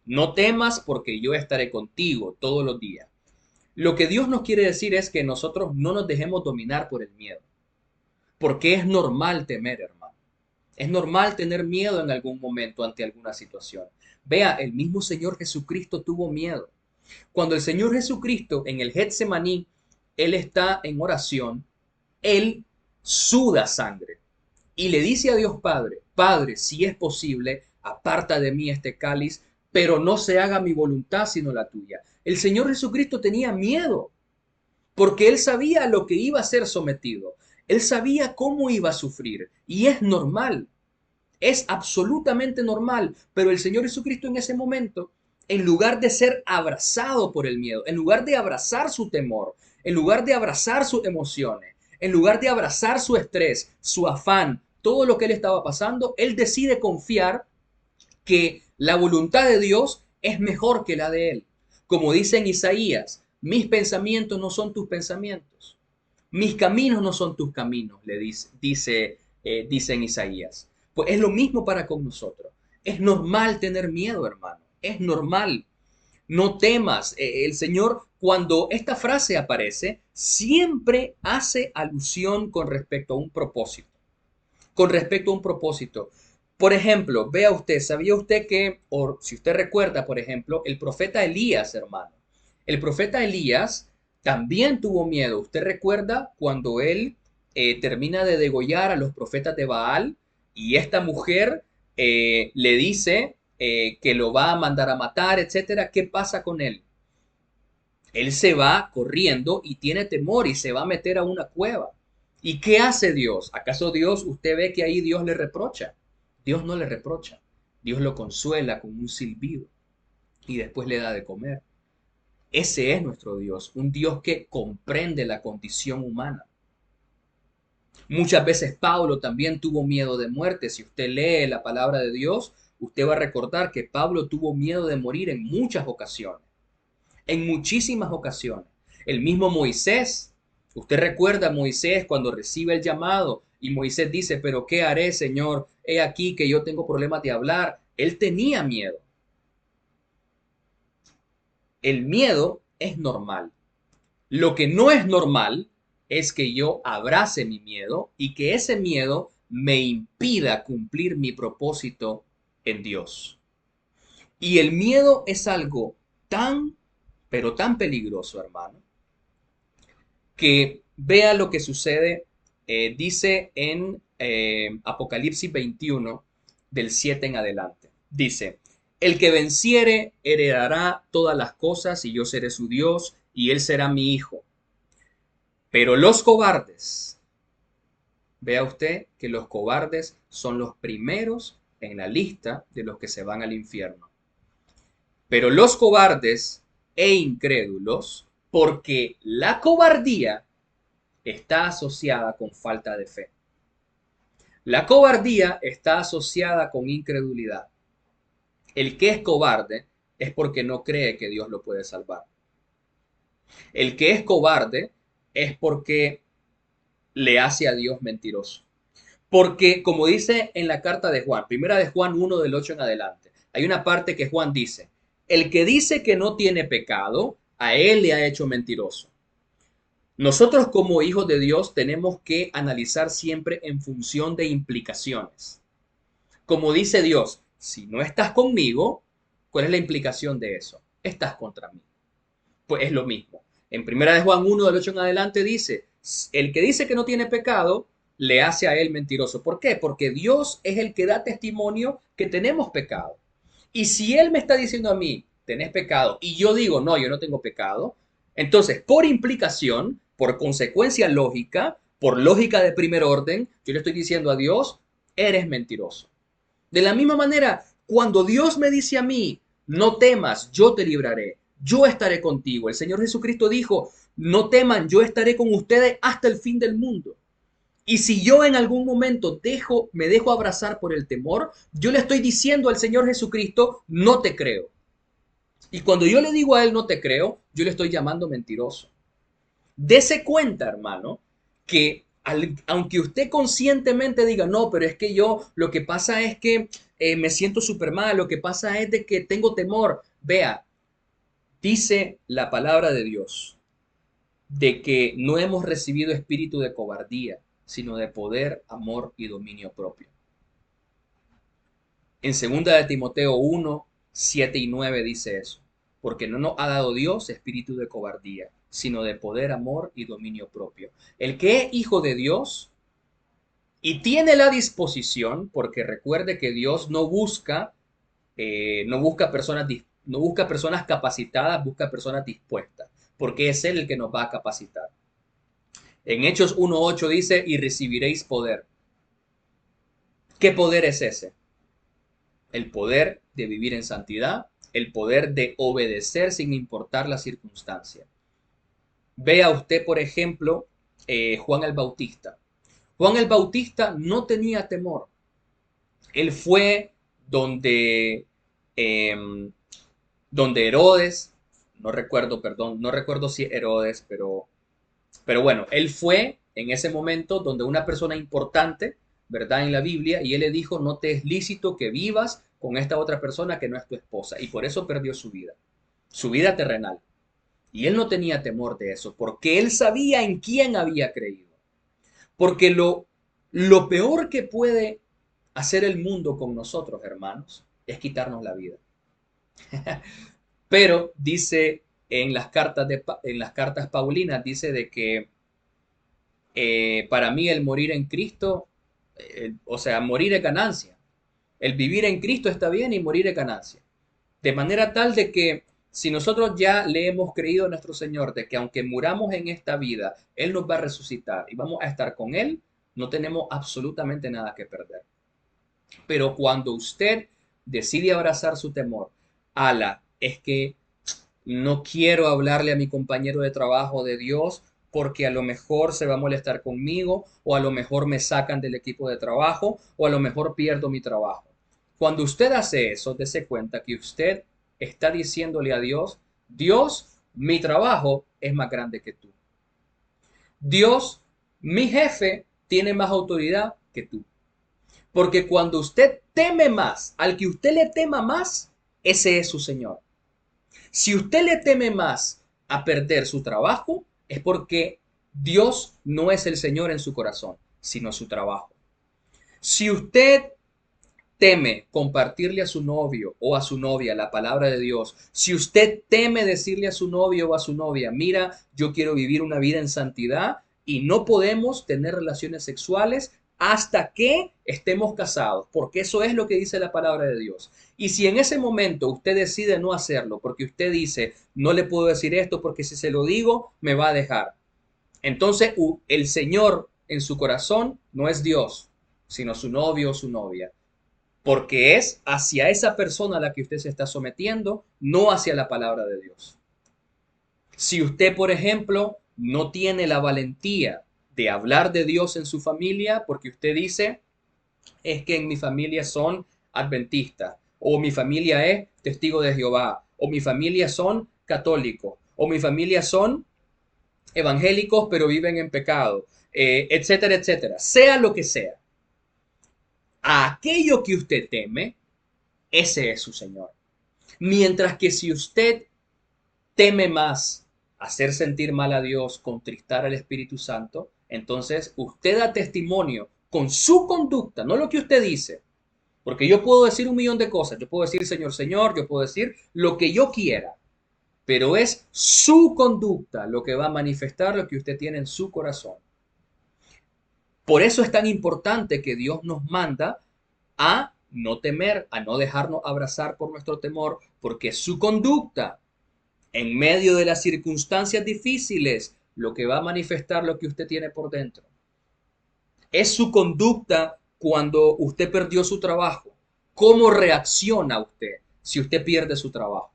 No temas porque yo estaré contigo todos los días. Lo que Dios nos quiere decir es que nosotros no nos dejemos dominar por el miedo, porque es normal temer, hermano. Es normal tener miedo en algún momento ante alguna situación. Vea, el mismo Señor Jesucristo tuvo miedo. Cuando el Señor Jesucristo en el Getsemaní, Él está en oración, Él suda sangre y le dice a Dios Padre, Padre, si es posible, aparta de mí este cáliz, pero no se haga mi voluntad sino la tuya. El Señor Jesucristo tenía miedo porque Él sabía a lo que iba a ser sometido. Él sabía cómo iba a sufrir y es normal. Es absolutamente normal, pero el Señor Jesucristo en ese momento, en lugar de ser abrazado por el miedo, en lugar de abrazar su temor, en lugar de abrazar sus emociones, en lugar de abrazar su estrés, su afán, todo lo que él estaba pasando, él decide confiar que la voluntad de Dios es mejor que la de él. Como dice en Isaías, mis pensamientos no son tus pensamientos, mis caminos no son tus caminos, le dice en Isaías. Pues es lo mismo para con nosotros. Es normal tener miedo, hermano. Es normal. No temas. El Señor, cuando esta frase aparece, siempre hace alusión con respecto a un propósito. Con respecto a un propósito. Por ejemplo, vea usted, ¿sabía usted que, o si usted recuerda, por ejemplo, el profeta Elías, hermano? El profeta Elías también tuvo miedo. ¿Usted recuerda cuando él termina de degollar a los profetas de Baal y esta mujer le dice que lo va a mandar a matar, etcétera? ¿Qué pasa con él? Él se va corriendo y tiene temor y se va a meter a una cueva. ¿Y qué hace Dios? ¿Acaso Dios, usted ve que ahí Dios le reprocha? Dios no le reprocha. Dios lo consuela con un silbido y después le da de comer. Ese es nuestro Dios, un Dios que comprende la condición humana. Muchas veces Pablo también tuvo miedo de muerte. Si usted lee la palabra de Dios, usted va a recordar que Pablo tuvo miedo de morir en muchas ocasiones, en muchísimas ocasiones. El mismo Moisés, usted recuerda a Moisés cuando recibe el llamado y Moisés dice, pero ¿qué haré, Señor? He aquí que yo tengo problemas de hablar. Él tenía miedo. El miedo es normal. Lo que no es normal es que yo abrace mi miedo y que ese miedo me impida cumplir mi propósito en Dios. Y el miedo es algo tan, pero tan peligroso, hermano, que vea lo que sucede, dice en Apocalipsis 21, del 7 en adelante. Dice, el que venciere heredará todas las cosas y yo seré su Dios y él será mi hijo. Pero los cobardes, vea usted que los cobardes son los primeros en la lista de los que se van al infierno. Pero los cobardes e incrédulos, porque la cobardía está asociada con falta de fe. La cobardía está asociada con incredulidad. El que es cobarde es porque no cree que Dios lo puede salvar. El que es cobarde es porque le hace a Dios mentiroso. Porque, como dice en la carta de Juan, primera de Juan 1 del 8 en adelante, hay una parte que Juan dice, el que dice que no tiene pecado, a él le ha hecho mentiroso. Nosotros como hijos de Dios tenemos que analizar siempre en función de implicaciones. Como dice Dios, si no estás conmigo, ¿cuál es la implicación de eso? Estás contra mí. Pues es lo mismo. En primera de Juan 1 del 8 en adelante dice, el que dice que no tiene pecado, le hace a él mentiroso. ¿Por qué? Porque Dios es el que da testimonio que tenemos pecado. Y si Él me está diciendo a mí, tenés pecado, y yo digo, no, yo no tengo pecado, entonces, por implicación, por consecuencia lógica, por lógica de primer orden, yo le estoy diciendo a Dios, eres mentiroso. De la misma manera, cuando Dios me dice a mí, no temas, yo te libraré, yo estaré contigo. El Señor Jesucristo dijo, no teman, yo estaré con ustedes hasta el fin del mundo. Y si yo en algún momento me dejo abrazar por el temor, yo le estoy diciendo al Señor Jesucristo, no te creo. Y cuando yo le digo a Él, no te creo, yo le estoy llamando mentiroso. Dese cuenta, hermano, que aunque usted conscientemente diga, no, pero es que yo, lo que pasa es que me siento súper mal, lo que pasa es de que tengo temor. Vea, dice la palabra de Dios, de que no hemos recibido espíritu de cobardía, sino de poder, amor y dominio propio. En 2 de Timoteo 1, 7 y 9 dice eso, porque no nos ha dado Dios espíritu de cobardía, sino de poder, amor y dominio propio. El que es hijo de Dios y tiene la disposición, porque recuerde que Dios no busca personas capacitadas, busca personas dispuestas, porque es Él el que nos va a capacitar. En Hechos 1.8 dice, y recibiréis poder. ¿Qué poder es ese? El poder de vivir en santidad, el poder de obedecer sin importar la circunstancia. Vea usted, por ejemplo, Juan el Bautista. Juan el Bautista no tenía temor. Él fue donde, eh, donde Herodes, no recuerdo, perdón, no recuerdo si Herodes, pero bueno, él fue en ese momento donde una persona importante, ¿verdad? En la Biblia, y él le dijo, no te es lícito que vivas con esta otra persona que no es tu esposa. Y por eso perdió su vida terrenal. Y él no tenía temor de eso, porque él sabía en quién había creído. Porque lo peor que puede hacer el mundo con nosotros, hermanos, es quitarnos la vida. Pero dice en las cartas paulinas, dice de que para mí el morir en Cristo, o sea, morir es ganancia. El vivir en Cristo está bien y morir es ganancia. De manera tal de que si nosotros ya le hemos creído a nuestro Señor de que aunque muramos en esta vida, Él nos va a resucitar y vamos a estar con Él, no tenemos absolutamente nada que perder. Pero cuando usted decide abrazar su temor, ala, es que no quiero hablarle a mi compañero de trabajo de Dios porque a lo mejor se va a molestar conmigo o a lo mejor me sacan del equipo de trabajo o a lo mejor pierdo mi trabajo. Cuando usted hace eso, dése cuenta que usted está diciéndole a Dios, Dios, mi trabajo es más grande que tú. Dios, mi jefe tiene más autoridad que tú. Porque cuando usted teme más, al que usted le tema más, ese es su Señor. Si usted le teme más a perder su trabajo, es porque Dios no es el Señor en su corazón, sino su trabajo. Si usted teme compartirle a su novio o a su novia la palabra de Dios, si usted teme decirle a su novio o a su novia, mira, yo quiero vivir una vida en santidad y no podemos tener relaciones sexuales hasta que estemos casados, porque eso es lo que dice la palabra de Dios. Y si en ese momento usted decide no hacerlo, porque usted dice, no le puedo decir esto porque si se lo digo, me va a dejar. Entonces el Señor en su corazón no es Dios, sino su novio o su novia porque es hacia esa persona a la que usted se está sometiendo, no hacia la palabra de Dios. Si usted, por ejemplo, no tiene la valentía de hablar de Dios en su familia, porque usted dice, es que en mi familia son adventistas, o mi familia es testigo de Jehová, o mi familia son católicos, o mi familia son evangélicos pero viven en pecado, etcétera, etcétera. Sea lo que sea, a aquello que usted teme, ese es su Señor. Mientras que si usted teme más hacer sentir mal a Dios, contristar al Espíritu Santo, entonces usted da testimonio con su conducta, no lo que usted dice. Porque yo puedo decir un millón de cosas, yo puedo decir Señor, Señor, yo puedo decir lo que yo quiera, pero es su conducta lo que va a manifestar lo que usted tiene en su corazón. Por eso es tan importante que Dios nos manda a no temer, a no dejarnos abrazar por nuestro temor, porque su conducta en medio de las circunstancias difíciles, lo que va a manifestar lo que usted tiene por dentro. Es su conducta cuando usted perdió su trabajo. ¿Cómo reacciona usted si usted pierde su trabajo?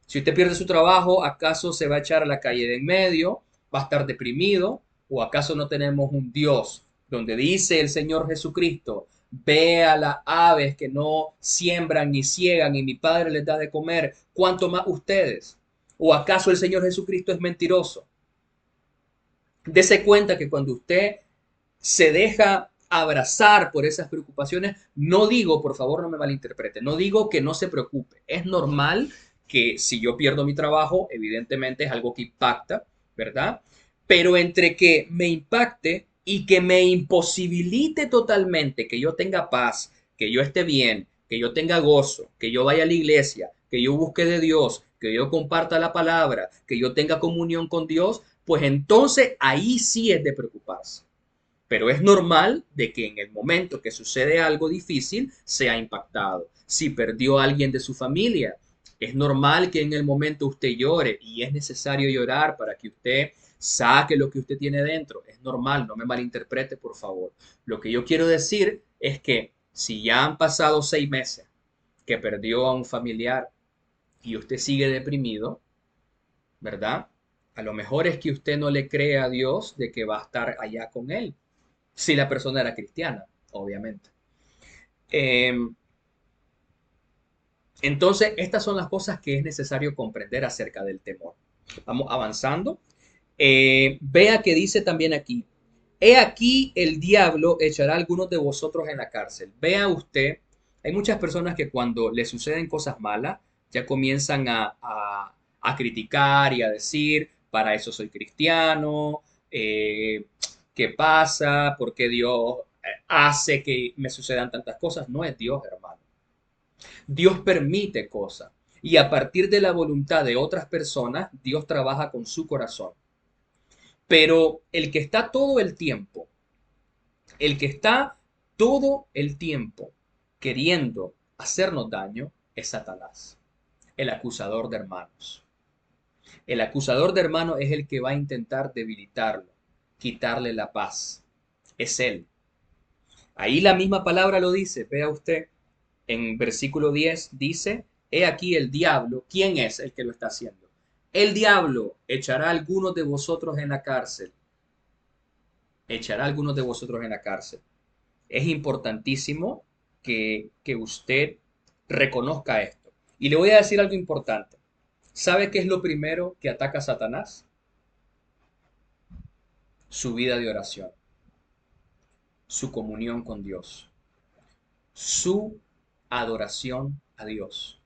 Si usted pierde su trabajo, ¿acaso se va a echar a la calle de en medio? ¿Va a estar deprimido? ¿O acaso no tenemos un Dios donde dice el Señor Jesucristo, ve a las aves que no siembran ni ciegan y mi Padre les da de comer, ¿cuánto más ustedes? ¿O acaso el Señor Jesucristo es mentiroso? Dese cuenta que cuando usted se deja abrazar por esas preocupaciones, no digo, por favor no me malinterprete, no digo que no se preocupe. Es normal que si yo pierdo mi trabajo, evidentemente es algo que impacta, ¿verdad? Pero entre que me impacte y que me imposibilite totalmente que yo tenga paz, que yo esté bien, que yo tenga gozo, que yo vaya a la iglesia, que yo busque de Dios, que yo comparta la palabra, que yo tenga comunión con Dios, pues entonces ahí sí es de preocuparse. Pero es normal de que en el momento que sucede algo difícil sea impactado. Si perdió a alguien de su familia, es normal que en el momento usted llore y es necesario llorar para que usted saque lo que usted tiene dentro. Es normal, no me malinterprete, por favor. Lo que yo quiero decir es que si ya han pasado 6 meses que perdió a un familiar y usted sigue deprimido, ¿verdad? A lo mejor es que usted no le cree a Dios de que va a estar allá con él si la persona era cristiana, obviamente. Eh, entonces, estas son las cosas que es necesario comprender acerca del temor. Vamos avanzando. Vea que dice también aquí, he aquí el diablo echará a algunos de vosotros en la cárcel. Vea usted, hay muchas personas que cuando les suceden cosas malas, ya comienzan a criticar y a decir, para eso soy cristiano, ¿qué pasa? ¿Por qué Dios hace que me sucedan tantas cosas? No es Dios, hermano. Dios permite cosas. Y a partir de la voluntad de otras personas, Dios trabaja con su corazón. Pero el que está todo el tiempo, el que está todo el tiempo queriendo hacernos daño es Satanás, el acusador de hermanos. El acusador de hermanos es el que va a intentar debilitarlo, quitarle la paz. Es él. Ahí la misma palabra lo dice, vea usted, en versículo 10 dice, he aquí el diablo, ¿quién es el que lo está haciendo? El diablo echará a algunos de vosotros en la cárcel, echará a algunos de vosotros en la cárcel. Es importantísimo que usted reconozca esto. Y le voy a decir algo importante. ¿Sabe qué es lo primero que ataca a Satanás? Su vida de oración, su comunión con Dios, su adoración a Dios.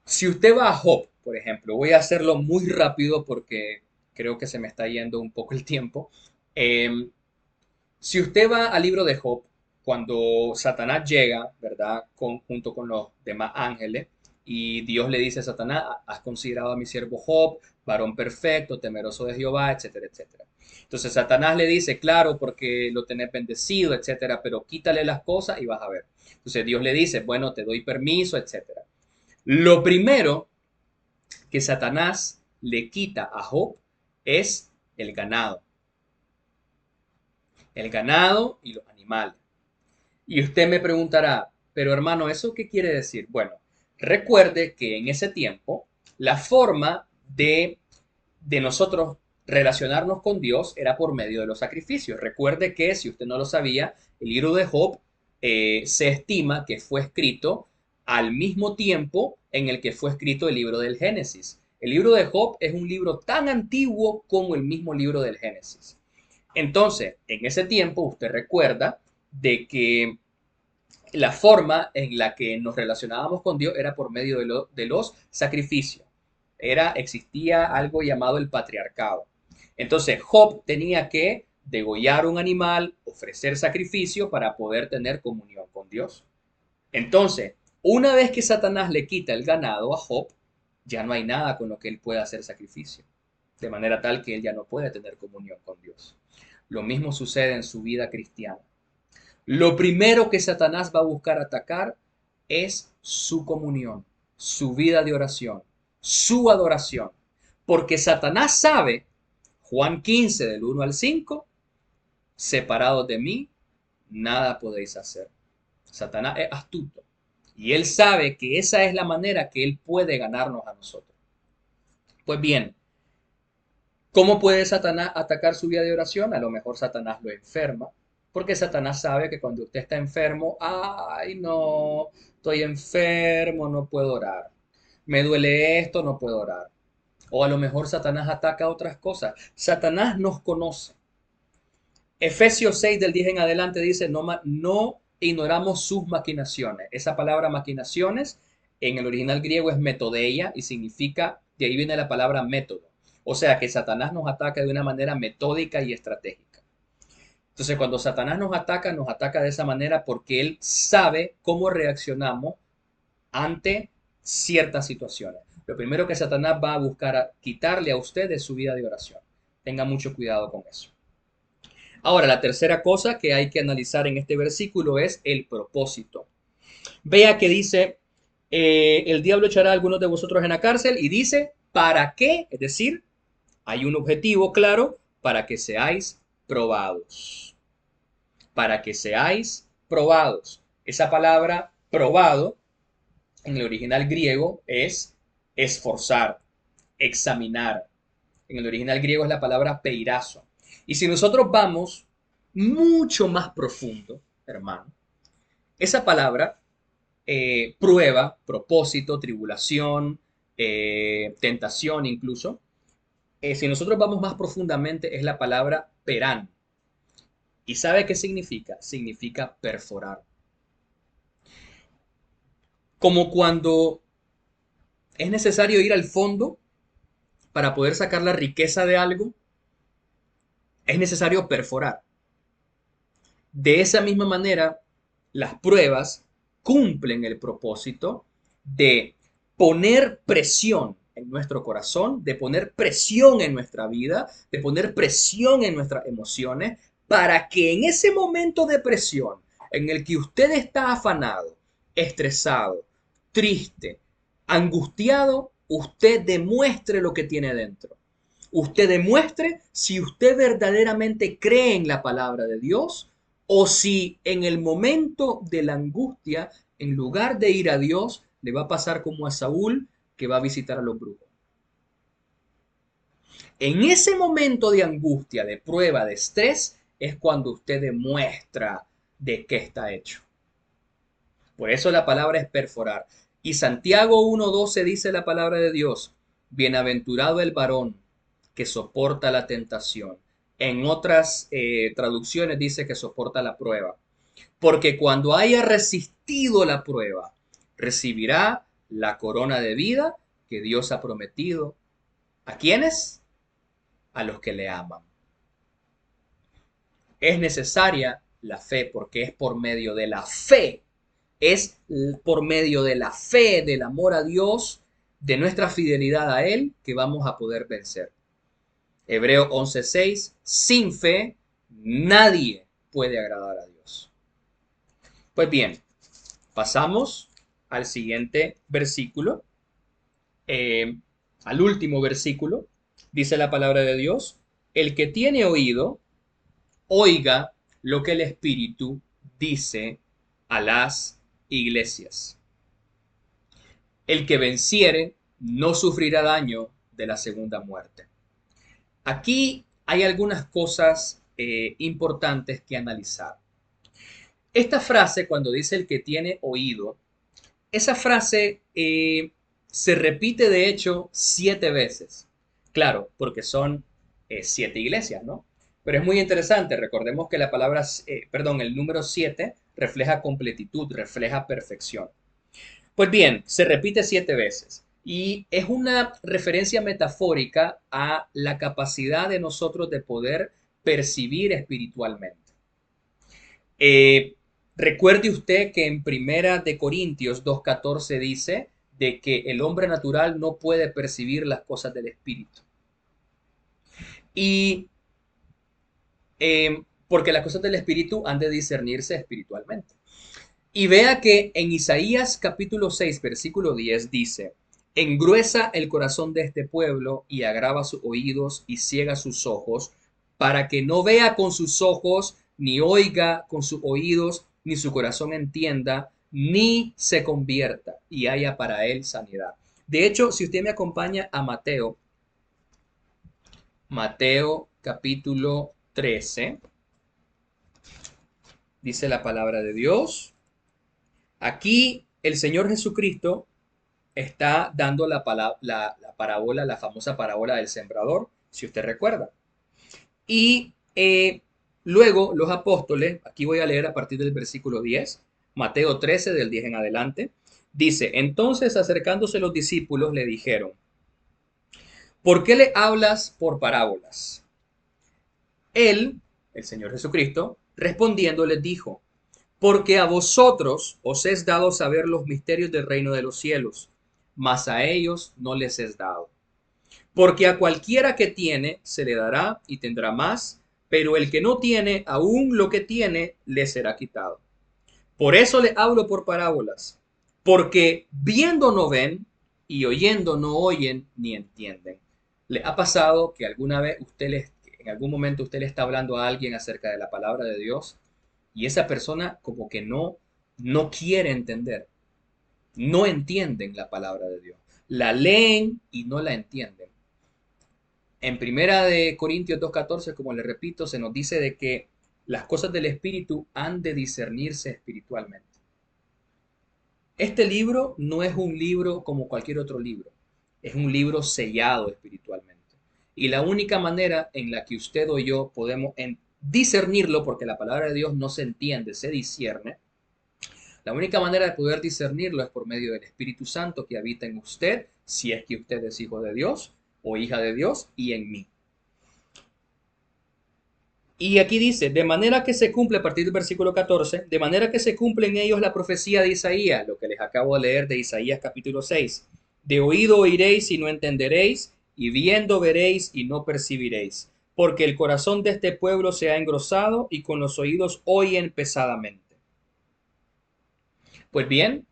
Si usted va a Job, por ejemplo, voy a hacerlo muy rápido porque creo que se me está yendo un poco el tiempo. Eh, si usted va al libro de Job, cuando Satanás llega, ¿verdad? Junto con los demás ángeles, y Dios le dice a Satanás, has considerado a mi siervo Job, varón perfecto, temeroso de Jehová, etcétera, etcétera. Entonces Satanás le dice, claro, porque lo tenés bendecido, etcétera, pero quítale las cosas y vas a ver. Entonces Dios le dice, bueno, te doy permiso, etcétera. Lo primero que Satanás le quita a Job es el ganado y los animales. Y usted me preguntará, pero hermano, ¿eso qué quiere decir? Bueno, recuerde que en ese tiempo la forma de nosotros relacionarnos con Dios era por medio de los sacrificios. Recuerde que, si usted no lo sabía, el libro de Job se estima que fue escrito al mismo tiempo en el que fue escrito el libro del Génesis. El libro de Job es un libro tan antiguo como el mismo libro del Génesis. Entonces, en ese tiempo, usted recuerda de que la forma en la que nos relacionábamos con Dios era por medio de los sacrificios. Existía algo llamado el patriarcado. Entonces, Job tenía que degollar un animal, ofrecer sacrificio para poder tener comunión con Dios. Entonces, una vez que Satanás le quita el ganado a Job, ya no hay nada con lo que él pueda hacer sacrificio, de manera tal que él ya no puede tener comunión con Dios. Lo mismo sucede en su vida cristiana. Lo primero que Satanás va a buscar atacar es su comunión, su vida de oración, su adoración. Porque Satanás sabe, Juan 15 del 1 al 5, separados de mí, nada podéis hacer. Satanás es astuto y él sabe que esa es la manera que él puede ganarnos a nosotros. Pues bien, ¿Cómo puede Satanás atacar su vida de oración? A lo mejor Satanás lo enferma, porque Satanás sabe que cuando usted está enfermo, ay no, estoy enfermo, no puedo orar. Me duele esto, no puedo orar. O a lo mejor Satanás ataca otras cosas. Satanás nos conoce. Efesios 6 del 10 en adelante dice, no ignoramos sus maquinaciones. Esa palabra maquinaciones en el original griego es metodeia y significa, de ahí viene la palabra método. O sea que Satanás nos ataca de una manera metódica y estratégica. Entonces cuando Satanás nos ataca de esa manera porque él sabe cómo reaccionamos ante ciertas situaciones. Lo primero que Satanás va a buscar a quitarle a usted de su vida de oración. Tenga mucho cuidado con eso. Ahora, la tercera cosa que hay que analizar en este versículo es el propósito. Vea que dice, el diablo echará a algunos de vosotros en la cárcel y dice, ¿para qué? Es decir, hay un objetivo claro para que seáis probados. Para que seáis probados. Esa palabra probado en el original griego es esforzar, examinar. En el original griego es la palabra peirazo. Y si nosotros vamos mucho más profundo, hermano, esa palabra prueba, propósito, tribulación, tentación incluso, si nosotros vamos más profundamente es la palabra perán. ¿Y sabe qué significa? Significa perforar. Como cuando es necesario ir al fondo para poder sacar la riqueza de algo, es necesario perforar. De esa misma manera, las pruebas cumplen el propósito de poner presión en nuestro corazón, de poner presión en nuestra vida, de poner presión en nuestras emociones, para que en ese momento de presión en el que usted está afanado, estresado, triste, angustiado, usted demuestre lo que tiene dentro. Usted demuestre si usted verdaderamente cree en la palabra de Dios o si en el momento de la angustia, en lugar de ir a Dios, le va a pasar como a Saúl que va a visitar a los brujos. En ese momento de angustia, de prueba, de estrés, es cuando usted demuestra de qué está hecho. Por eso la palabra es perforar. Y Santiago 1:12 dice la palabra de Dios, bienaventurado el varón que soporta la tentación. En otras traducciones dice que soporta la prueba. Porque cuando haya resistido la prueba, recibirá la corona de vida que Dios ha prometido. ¿A quiénes? A los que le aman. Es necesaria la fe porque es por medio de la fe. Es por medio de la fe, del amor a Dios, de nuestra fidelidad a Él, que vamos a poder vencer. Hebreo 11:6, sin fe nadie puede agradar a Dios. Pues bien, pasamos al siguiente versículo, eh, al último versículo. Dice la palabra de Dios, el que tiene oído, oiga lo que el Espíritu dice a las iglesias. El que venciere no sufrirá daño de la segunda muerte. Aquí hay algunas cosas importantes que analizar. Esta frase, cuando dice el que tiene oído, esa frase se repite de hecho 7 veces. Claro, porque son 7 iglesias, ¿no? Pero es muy interesante. Recordemos que la palabra, perdón, el número 7 refleja completitud, refleja perfección. Pues bien, se repite 7 veces y es una referencia metafórica a la capacidad de nosotros de poder percibir espiritualmente. Eh, Recuerde usted que en Primera de Corintios 2:14 dice de que el hombre natural no puede percibir las cosas del espíritu. Y porque las cosas del espíritu han de discernirse espiritualmente. Y vea que en Isaías capítulo 6, versículo 10 dice, engruesa el corazón de este pueblo y agrava sus oídos y ciega sus ojos, para que no vea con sus ojos, ni oiga con sus oídos, ni su corazón entienda, ni se convierta y haya para él sanidad. De hecho, si usted me acompaña a Mateo Mateo capítulo 13, dice la palabra de Dios. Aquí el Señor Jesucristo está dando la parábola, la famosa parábola del sembrador, si usted recuerda. Y luego los apóstoles, aquí voy a leer a partir del versículo 10, Mateo 13 del 10 en adelante, dice, entonces acercándose los discípulos le dijeron, ¿por qué le hablas por parábolas? Él, el Señor Jesucristo, respondiendo les dijo, porque a vosotros os es dado saber los misterios del reino de los cielos, mas a ellos no les es dado. Porque a cualquiera que tiene se le dará y tendrá más, pero el que no tiene, aún lo que tiene, le será quitado. Por eso le hablo por parábolas, porque viendo no ven y oyendo no oyen ni entienden. ¿Le ha pasado que alguna vez en algún momento usted le está hablando a alguien acerca de la palabra de Dios y esa persona como que no quiere entender, no entienden la palabra de Dios, la leen y no la entienden? En primera de Corintios 2:14, como le repito, se nos dice de que las cosas del espíritu han de discernirse espiritualmente. Este libro no es un libro como cualquier otro libro, es un libro sellado espiritualmente. Y la única manera en la que usted o yo podemos discernirlo, porque la palabra de Dios no se entiende, se discierne, la única manera de poder discernirlo es por medio del Espíritu Santo que habita en usted, si es que usted es hijo de Dios o hija de Dios, y en mí. Y aquí dice, de manera que se cumple, a partir del versículo 14, de manera que se cumple en ellos la profecía de Isaías, lo que les acabo de leer de Isaías capítulo 6. De oído oiréis y no entenderéis, y viendo veréis y no percibiréis, porque el corazón de este pueblo se ha engrosado y con los oídos oyen pesadamente. Pues bien,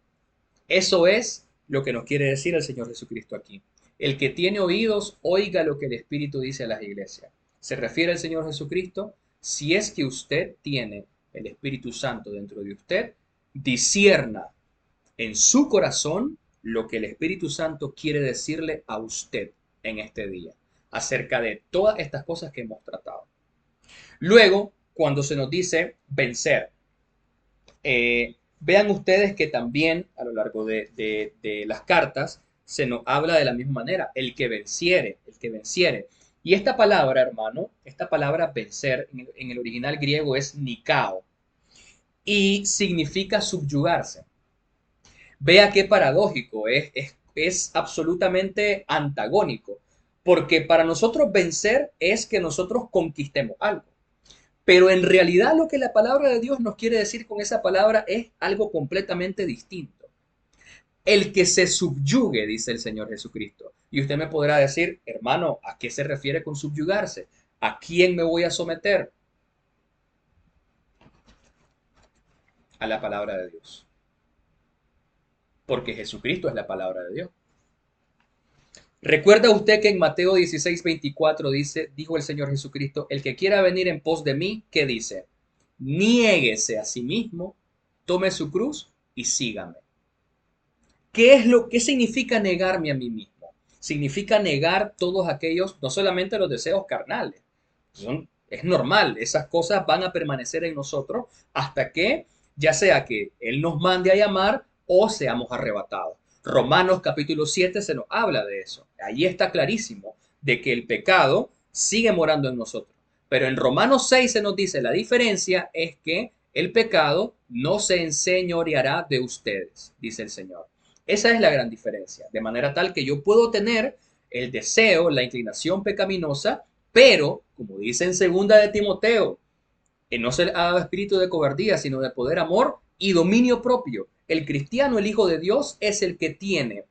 eso es lo que nos quiere decir el Señor Jesucristo aquí. El que tiene oídos, oiga lo que el Espíritu dice a las iglesias. Se refiere al Señor Jesucristo. Si es que usted tiene el Espíritu Santo dentro de usted, discierna en su corazón lo que el Espíritu Santo quiere decirle a usted en este día acerca de todas estas cosas que hemos tratado. Luego, cuando se nos dice vencer, vean ustedes que también a lo largo de las cartas se nos habla de la misma manera, el que venciere. Y esta palabra, hermano, esta palabra vencer en el original griego es nikao y significa subyugarse. Vea qué paradójico, es absolutamente antagónico, porque para nosotros vencer es que nosotros conquistemos algo. Pero en realidad lo que la palabra de Dios nos quiere decir con esa palabra es algo completamente distinto. El que se subyugue, dice el Señor Jesucristo. Y usted me podrá decir, hermano, ¿a qué se refiere con subyugarse? ¿A quién me voy a someter? A la palabra de Dios. Porque Jesucristo es la palabra de Dios. ¿Recuerda usted que en Mateo 16:24 dijo el Señor Jesucristo, el que quiera venir en pos de mí, ¿qué dice? Niéguese a sí mismo, tome su cruz y sígame. ¿Qué significa negarme a mí mismo? Significa negar todos aquellos, no solamente los deseos carnales. Es normal, esas cosas van a permanecer en nosotros hasta que, ya sea que Él nos mande a llamar o seamos arrebatados. Romanos capítulo 7 se nos habla de eso. Ahí está clarísimo de que el pecado sigue morando en nosotros. Pero en Romanos 6 se nos dice la diferencia es que el pecado no se enseñoreará de ustedes, dice el Señor. Esa es la gran diferencia. De manera tal que yo puedo tener el deseo, la inclinación pecaminosa, pero, como dice en segunda de Timoteo, que no se le ha dado espíritu de cobardía, sino de poder, amor y dominio propio. El cristiano, el Hijo de Dios, es el que tiene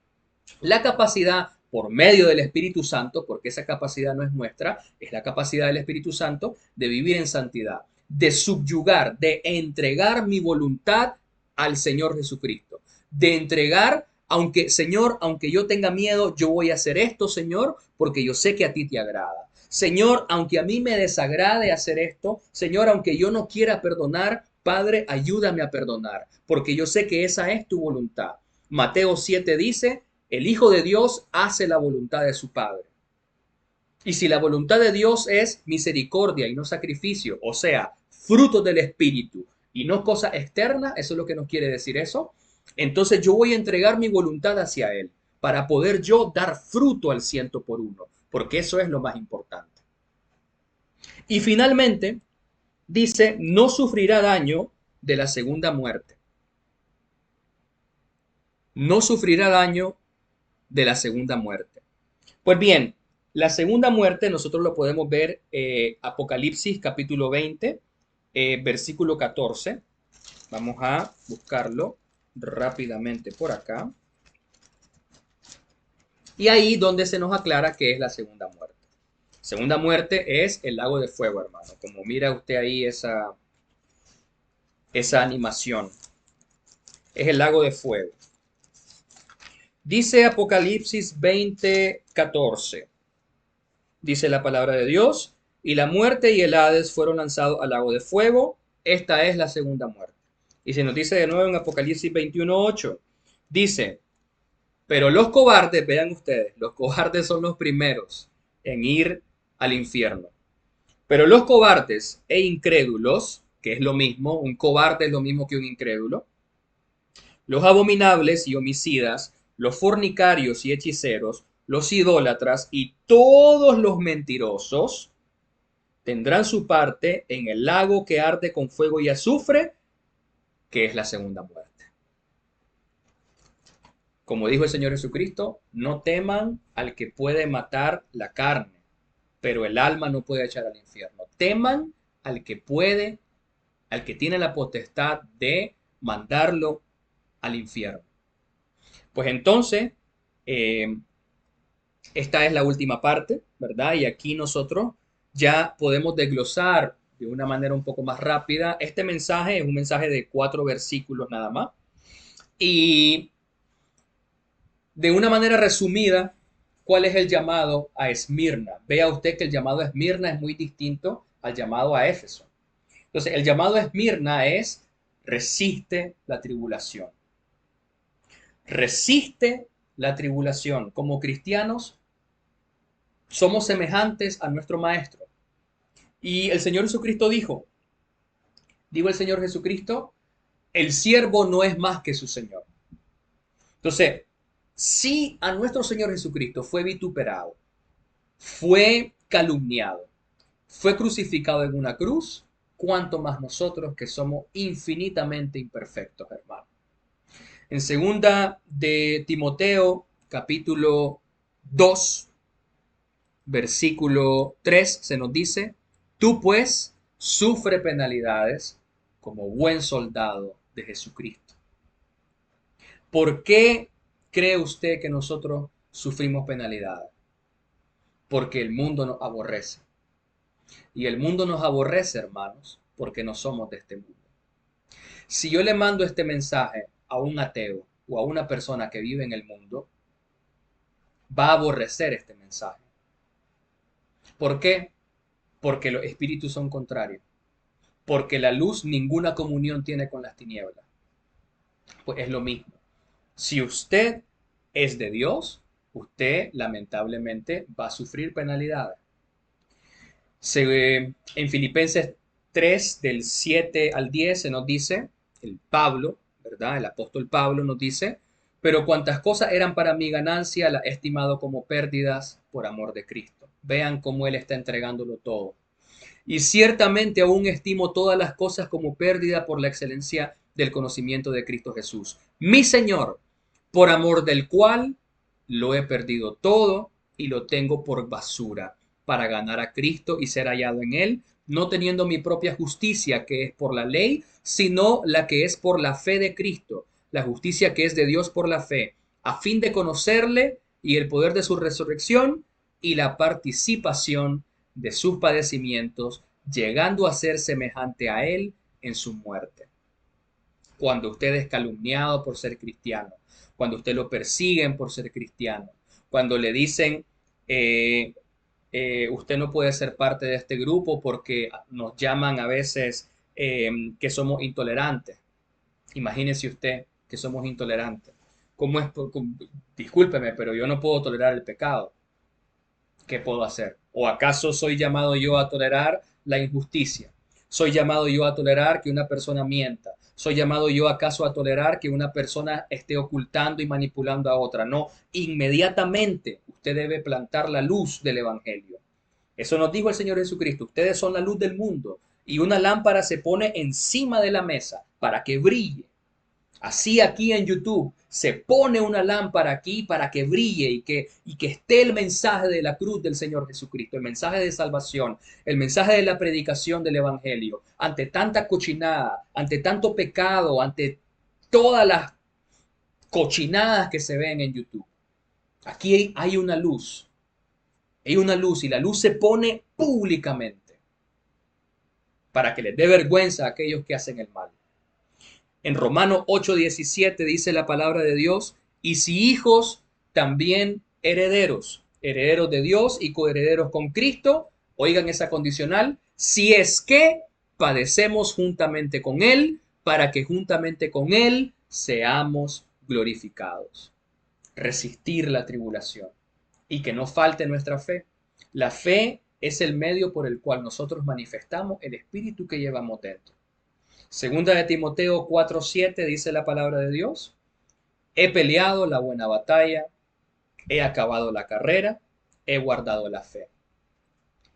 la capacidad por medio del Espíritu Santo, porque esa capacidad no es nuestra, es la capacidad del Espíritu Santo de vivir en santidad, de subyugar, de entregar mi voluntad al Señor Jesucristo, de entregar, aunque Señor, aunque yo tenga miedo, yo voy a hacer esto, Señor, porque yo sé que a ti te agrada. Señor, aunque a mí me desagrade hacer esto, Señor, aunque yo no quiera perdonar, Padre, ayúdame a perdonar, porque yo sé que esa es tu voluntad. Mateo 7 dice, el Hijo de Dios hace la voluntad de su Padre. Y si la voluntad de Dios es misericordia y no sacrificio, o sea, fruto del Espíritu y no cosa externa, eso es lo que nos quiere decir eso, entonces yo voy a entregar mi voluntad hacia Él para poder yo dar fruto al 100 por 1, porque eso es lo más importante. Y finalmente, dice, no sufrirá daño de la segunda muerte. No sufrirá daño de la segunda muerte. Pues bien, la segunda muerte nosotros lo podemos ver Apocalipsis capítulo 20, versículo 14. Vamos a buscarlo rápidamente por acá. Y ahí donde se nos aclara qué es la segunda muerte. Segunda muerte es el lago de fuego, hermano. Como mira usted ahí esa animación. Es el lago de fuego. Dice Apocalipsis 20:14. Dice la palabra de Dios, y la muerte y el Hades fueron lanzados al lago de fuego. Esta es la segunda muerte. Y se nos dice de nuevo en Apocalipsis 21:8. Dice, pero los cobardes, vean ustedes, los cobardes son los primeros en ir al infierno. Pero los cobardes e incrédulos, que es lo mismo, un cobarde es lo mismo que un incrédulo, los abominables y homicidas, los fornicarios y hechiceros, los idólatras y todos los mentirosos tendrán su parte en el lago que arde con fuego y azufre, que es la segunda muerte. Como dijo el Señor Jesucristo, no teman al que puede matar la carne, pero el alma no puede echar al infierno. Teman al que puede, al que tiene la potestad de mandarlo al infierno. Pues entonces, eh, esta es la última parte, ¿verdad? Y aquí nosotros ya podemos desglosar de una manera un poco más rápida. Este mensaje es un mensaje de 4 versículos nada más. Y de una manera resumida, ¿cuál es el llamado a Esmirna? Vea usted que el llamado a Esmirna es muy distinto al llamado a Éfeso. Entonces, el llamado a Esmirna es resiste la tribulación. Resiste la tribulación. Como cristianos, somos semejantes a nuestro Maestro. Y el Señor Jesucristo dijo el Señor Jesucristo, el siervo no es más que su Señor. Entonces, si a nuestro Señor Jesucristo fue vituperado, fue calumniado, fue crucificado en una cruz, cuánto más nosotros que somos infinitamente imperfectos, hermano. En segunda de Timoteo, capítulo 2, versículo 3, se nos dice, tú pues sufre penalidades como buen soldado de Jesucristo. ¿Por qué cree usted que nosotros sufrimos penalidades? Porque el mundo nos aborrece. Y el mundo nos aborrece, hermanos, porque no somos de este mundo. Si yo le mando este mensaje a un ateo o a una persona que vive en el mundo, va a aborrecer este mensaje. ¿Por qué? Porque los espíritus son contrarios. Porque la luz ninguna comunión tiene con las tinieblas. Pues es lo mismo. Si usted es de Dios, usted lamentablemente va a sufrir penalidades. En Filipenses 3, del 7 al 10, se nos dice, el Pablo, ¿verdad? El apóstol Pablo nos dice, pero cuantas cosas eran para mi ganancia, las he estimado como pérdidas por amor de Cristo. Vean cómo Él está entregándolo todo. Y ciertamente aún estimo todas las cosas como pérdida por la excelencia del conocimiento de Cristo Jesús, mi Señor, por amor del cual lo he perdido todo y lo tengo por basura, para ganar a Cristo y ser hallado en Él, no teniendo mi propia justicia que es por la ley, sino la que es por la fe de Cristo, la justicia que es de Dios por la fe, a fin de conocerle y el poder de su resurrección y la participación de sus padecimientos, llegando a ser semejante a Él en su muerte. Cuando usted es calumniado por ser cristiano, cuando usted lo persiguen por ser cristiano, cuando le dicen, usted no puede ser parte de este grupo porque nos llaman a veces que somos intolerantes. Imagínese usted que somos intolerantes. ¿Cómo es? Discúlpeme, pero yo no puedo tolerar el pecado. ¿Qué puedo hacer? ¿O acaso soy llamado yo a tolerar la injusticia? ¿Soy llamado yo a tolerar que una persona mienta? ¿Soy llamado yo acaso a tolerar que una persona esté ocultando y manipulando a otra? No, inmediatamente usted debe plantar la luz del Evangelio. Eso nos dijo el Señor Jesucristo. Ustedes son la luz del mundo y una lámpara se pone encima de la mesa para que brille. Así aquí en YouTube se pone una lámpara aquí para que brille y que esté el mensaje de la cruz del Señor Jesucristo, el mensaje de salvación, el mensaje de la predicación del Evangelio, ante tanta cochinada, ante tanto pecado, ante todas las cochinadas que se ven en YouTube. Aquí hay una luz y la luz se pone públicamente para que les dé vergüenza a aquellos que hacen el mal. En Romanos 8:17 dice la palabra de Dios, y si hijos, también herederos, herederos de Dios y coherederos con Cristo, oigan esa condicional, si es que padecemos juntamente con Él, para que juntamente con Él seamos glorificados. Resistir la tribulación y que no falte nuestra fe. La fe es el medio por el cual nosotros manifestamos el espíritu que llevamos dentro. Segunda de Timoteo 4:7 dice la palabra de Dios, he peleado la buena batalla, he acabado la carrera, he guardado la fe.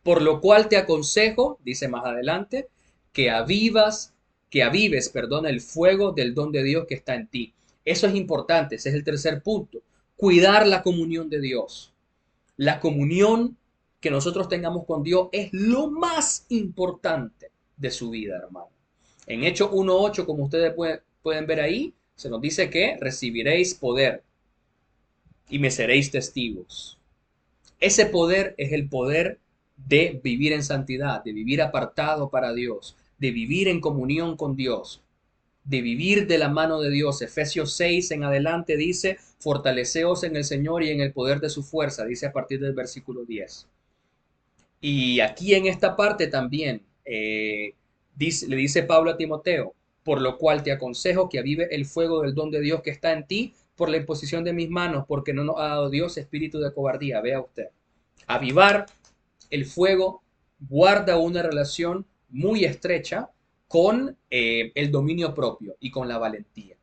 Por lo cual te aconsejo, dice más adelante, que avives, perdón, el fuego del don de Dios que está en ti. Eso es importante, ese es el tercer punto. Cuidar la comunión de Dios. La comunión que nosotros tengamos con Dios es lo más importante de su vida, hermano. En Hechos 1:8, como ustedes pueden ver ahí, se nos dice que recibiréis poder y me seréis testigos. Ese poder es el poder de vivir en santidad, de vivir apartado para Dios, de vivir en comunión con Dios, de vivir de la mano de Dios. Efesios 6 en adelante dice, fortaleceos en el Señor y en el poder de su fuerza, dice a partir del versículo 10. Y aquí en esta parte también le dice Pablo a Timoteo, por lo cual te aconsejo que avive el fuego del don de Dios que está en ti por la imposición de mis manos, porque no nos ha dado Dios espíritu de cobardía. Vea usted. Avivar el fuego guarda una relación muy estrecha con el dominio propio y con la valentía.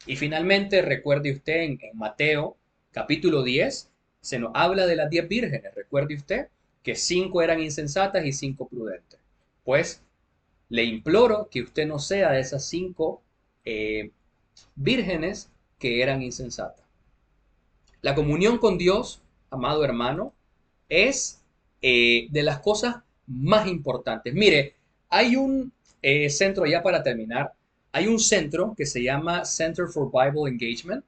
Y finalmente, recuerde usted en Mateo capítulo 10, se nos habla de las 10 vírgenes. Recuerde usted que 5 eran insensatas y 5 prudentes. Pues le imploro que usted no sea de esas 5 vírgenes que eran insensatas. La comunión con Dios, amado hermano, es de las cosas más importantes. Mire, hay un centro, ya para terminar, hay un centro que se llama Center for Bible Engagement,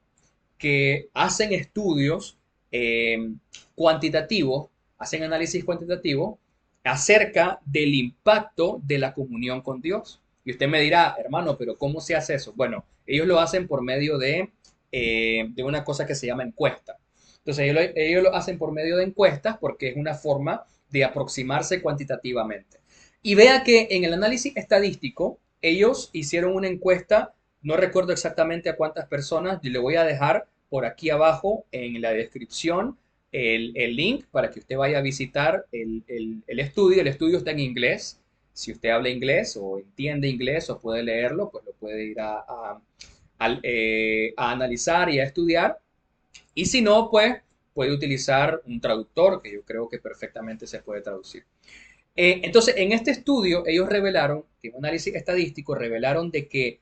que hacen estudios cuantitativos, hacen análisis cuantitativo acerca del impacto de la comunión con Dios. Y usted me dirá, hermano, pero ¿cómo se hace eso? Bueno, ellos lo hacen por medio de una cosa que se llama encuesta. Entonces, ellos lo hacen por medio de encuestas porque es una forma de aproximarse cuantitativamente. Y vea que en el análisis estadístico, ellos hicieron una encuesta, no recuerdo exactamente a cuántas personas, yo le voy a dejar por aquí abajo en la descripción el link para que usted vaya a visitar el estudio. El estudio está en inglés. Si usted habla inglés o entiende inglés o puede leerlo, pues lo puede ir a analizar y a estudiar. Y si no, pues puede utilizar un traductor, que yo creo que perfectamente se puede traducir. Entonces, en este estudio, ellos revelaron, que un análisis estadístico, revelaron de que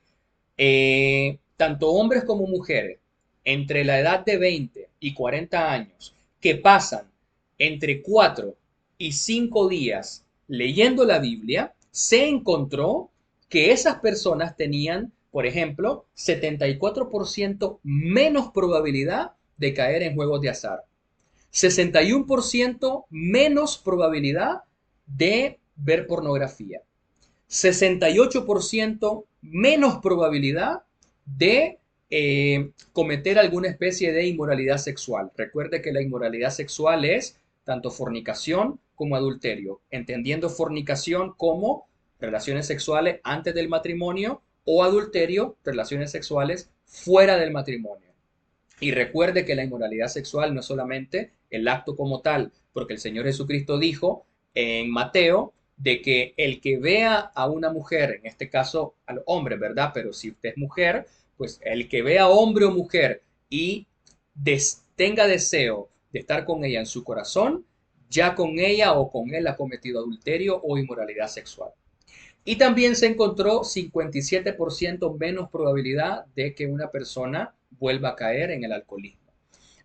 tanto hombres como mujeres, entre la edad de 20 y 40 años, que pasan entre 4 y 5 días leyendo la Biblia, se encontró que esas personas tenían, por ejemplo, 74% menos probabilidad de caer en juegos de azar, 61% menos probabilidad de ver pornografía, 68% menos probabilidad de cometer alguna especie de inmoralidad sexual. Recuerde que la inmoralidad sexual es tanto fornicación como adulterio, entendiendo fornicación como relaciones sexuales antes del matrimonio o adulterio, relaciones sexuales fuera del matrimonio. Y recuerde que la inmoralidad sexual no es solamente el acto como tal, porque el Señor Jesucristo dijo en Mateo de que el que vea a una mujer, en este caso al hombre, ¿verdad? Pero si usted es mujer, pues el que vea hombre o mujer y tenga deseo de estar con ella en su corazón, ya con ella o con él ha cometido adulterio o inmoralidad sexual. Y también se encontró 57% menos probabilidad de que una persona vuelva a caer en el alcoholismo.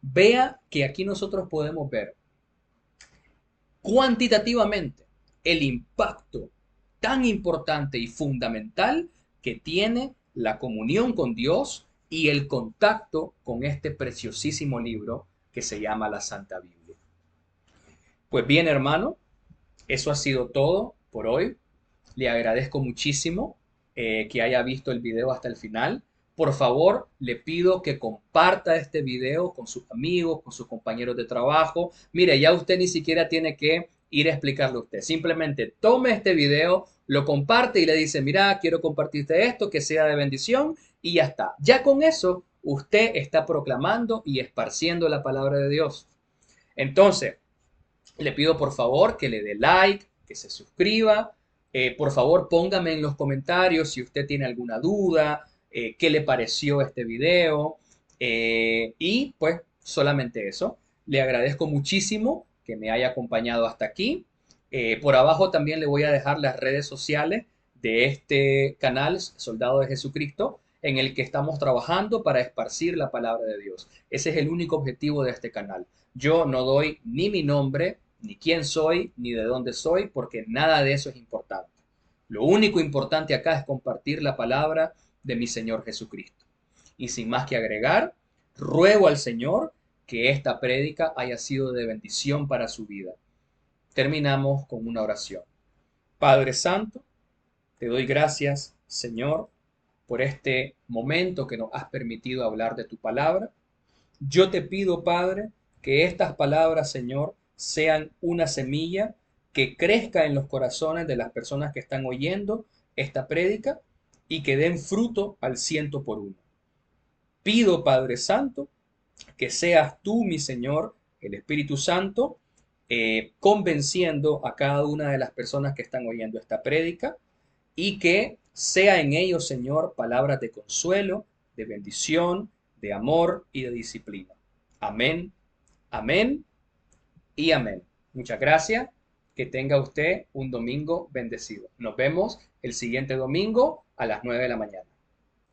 Vea que aquí nosotros podemos ver cuantitativamente el impacto tan importante y fundamental que tiene la comunión con Dios y el contacto con este preciosísimo libro que se llama la Santa Biblia. Pues bien, hermano, eso ha sido todo por hoy. Le agradezco muchísimo que haya visto el video hasta el final. Por favor, le pido que comparta este video con sus amigos, con sus compañeros de trabajo. Mire, ya usted ni siquiera tiene que ir a explicarle a usted. Simplemente tome este video, lo comparte y le dice, mira, quiero compartirte esto, que sea de bendición y ya está. Ya con eso, usted está proclamando y esparciendo la palabra de Dios. Entonces, le pido por favor que le dé like, que se suscriba. Por favor, póngame en los comentarios si usted tiene alguna duda, qué le pareció este video. Y pues solamente eso. Le agradezco muchísimo que me haya acompañado hasta aquí. Por abajo también le voy a dejar las redes sociales de este canal, Soldado de Jesucristo, en el que estamos trabajando para esparcir la palabra de Dios. Ese es el único objetivo de este canal. Yo no doy ni mi nombre, ni quién soy, ni de dónde soy, porque nada de eso es importante. Lo único importante acá es compartir la palabra de mi Señor Jesucristo. Y sin más que agregar, ruego al Señor que esta prédica haya sido de bendición para su vida. Terminamos con una oración. Padre Santo, te doy gracias, Señor, por este momento que nos has permitido hablar de tu palabra. Yo te pido, Padre, que estas palabras, Señor, sean una semilla que crezca en los corazones de las personas que están oyendo esta prédica y que den fruto al 100 por 1. Pido, Padre Santo, que seas tú, mi Señor, el Espíritu Santo, convenciendo a cada una de las personas que están oyendo esta prédica y que sea en ellos, Señor, palabras de consuelo, de bendición, de amor y de disciplina. Amén, amén y amén. Muchas gracias. Que tenga usted un domingo bendecido. Nos vemos el siguiente domingo a las 9 de la mañana.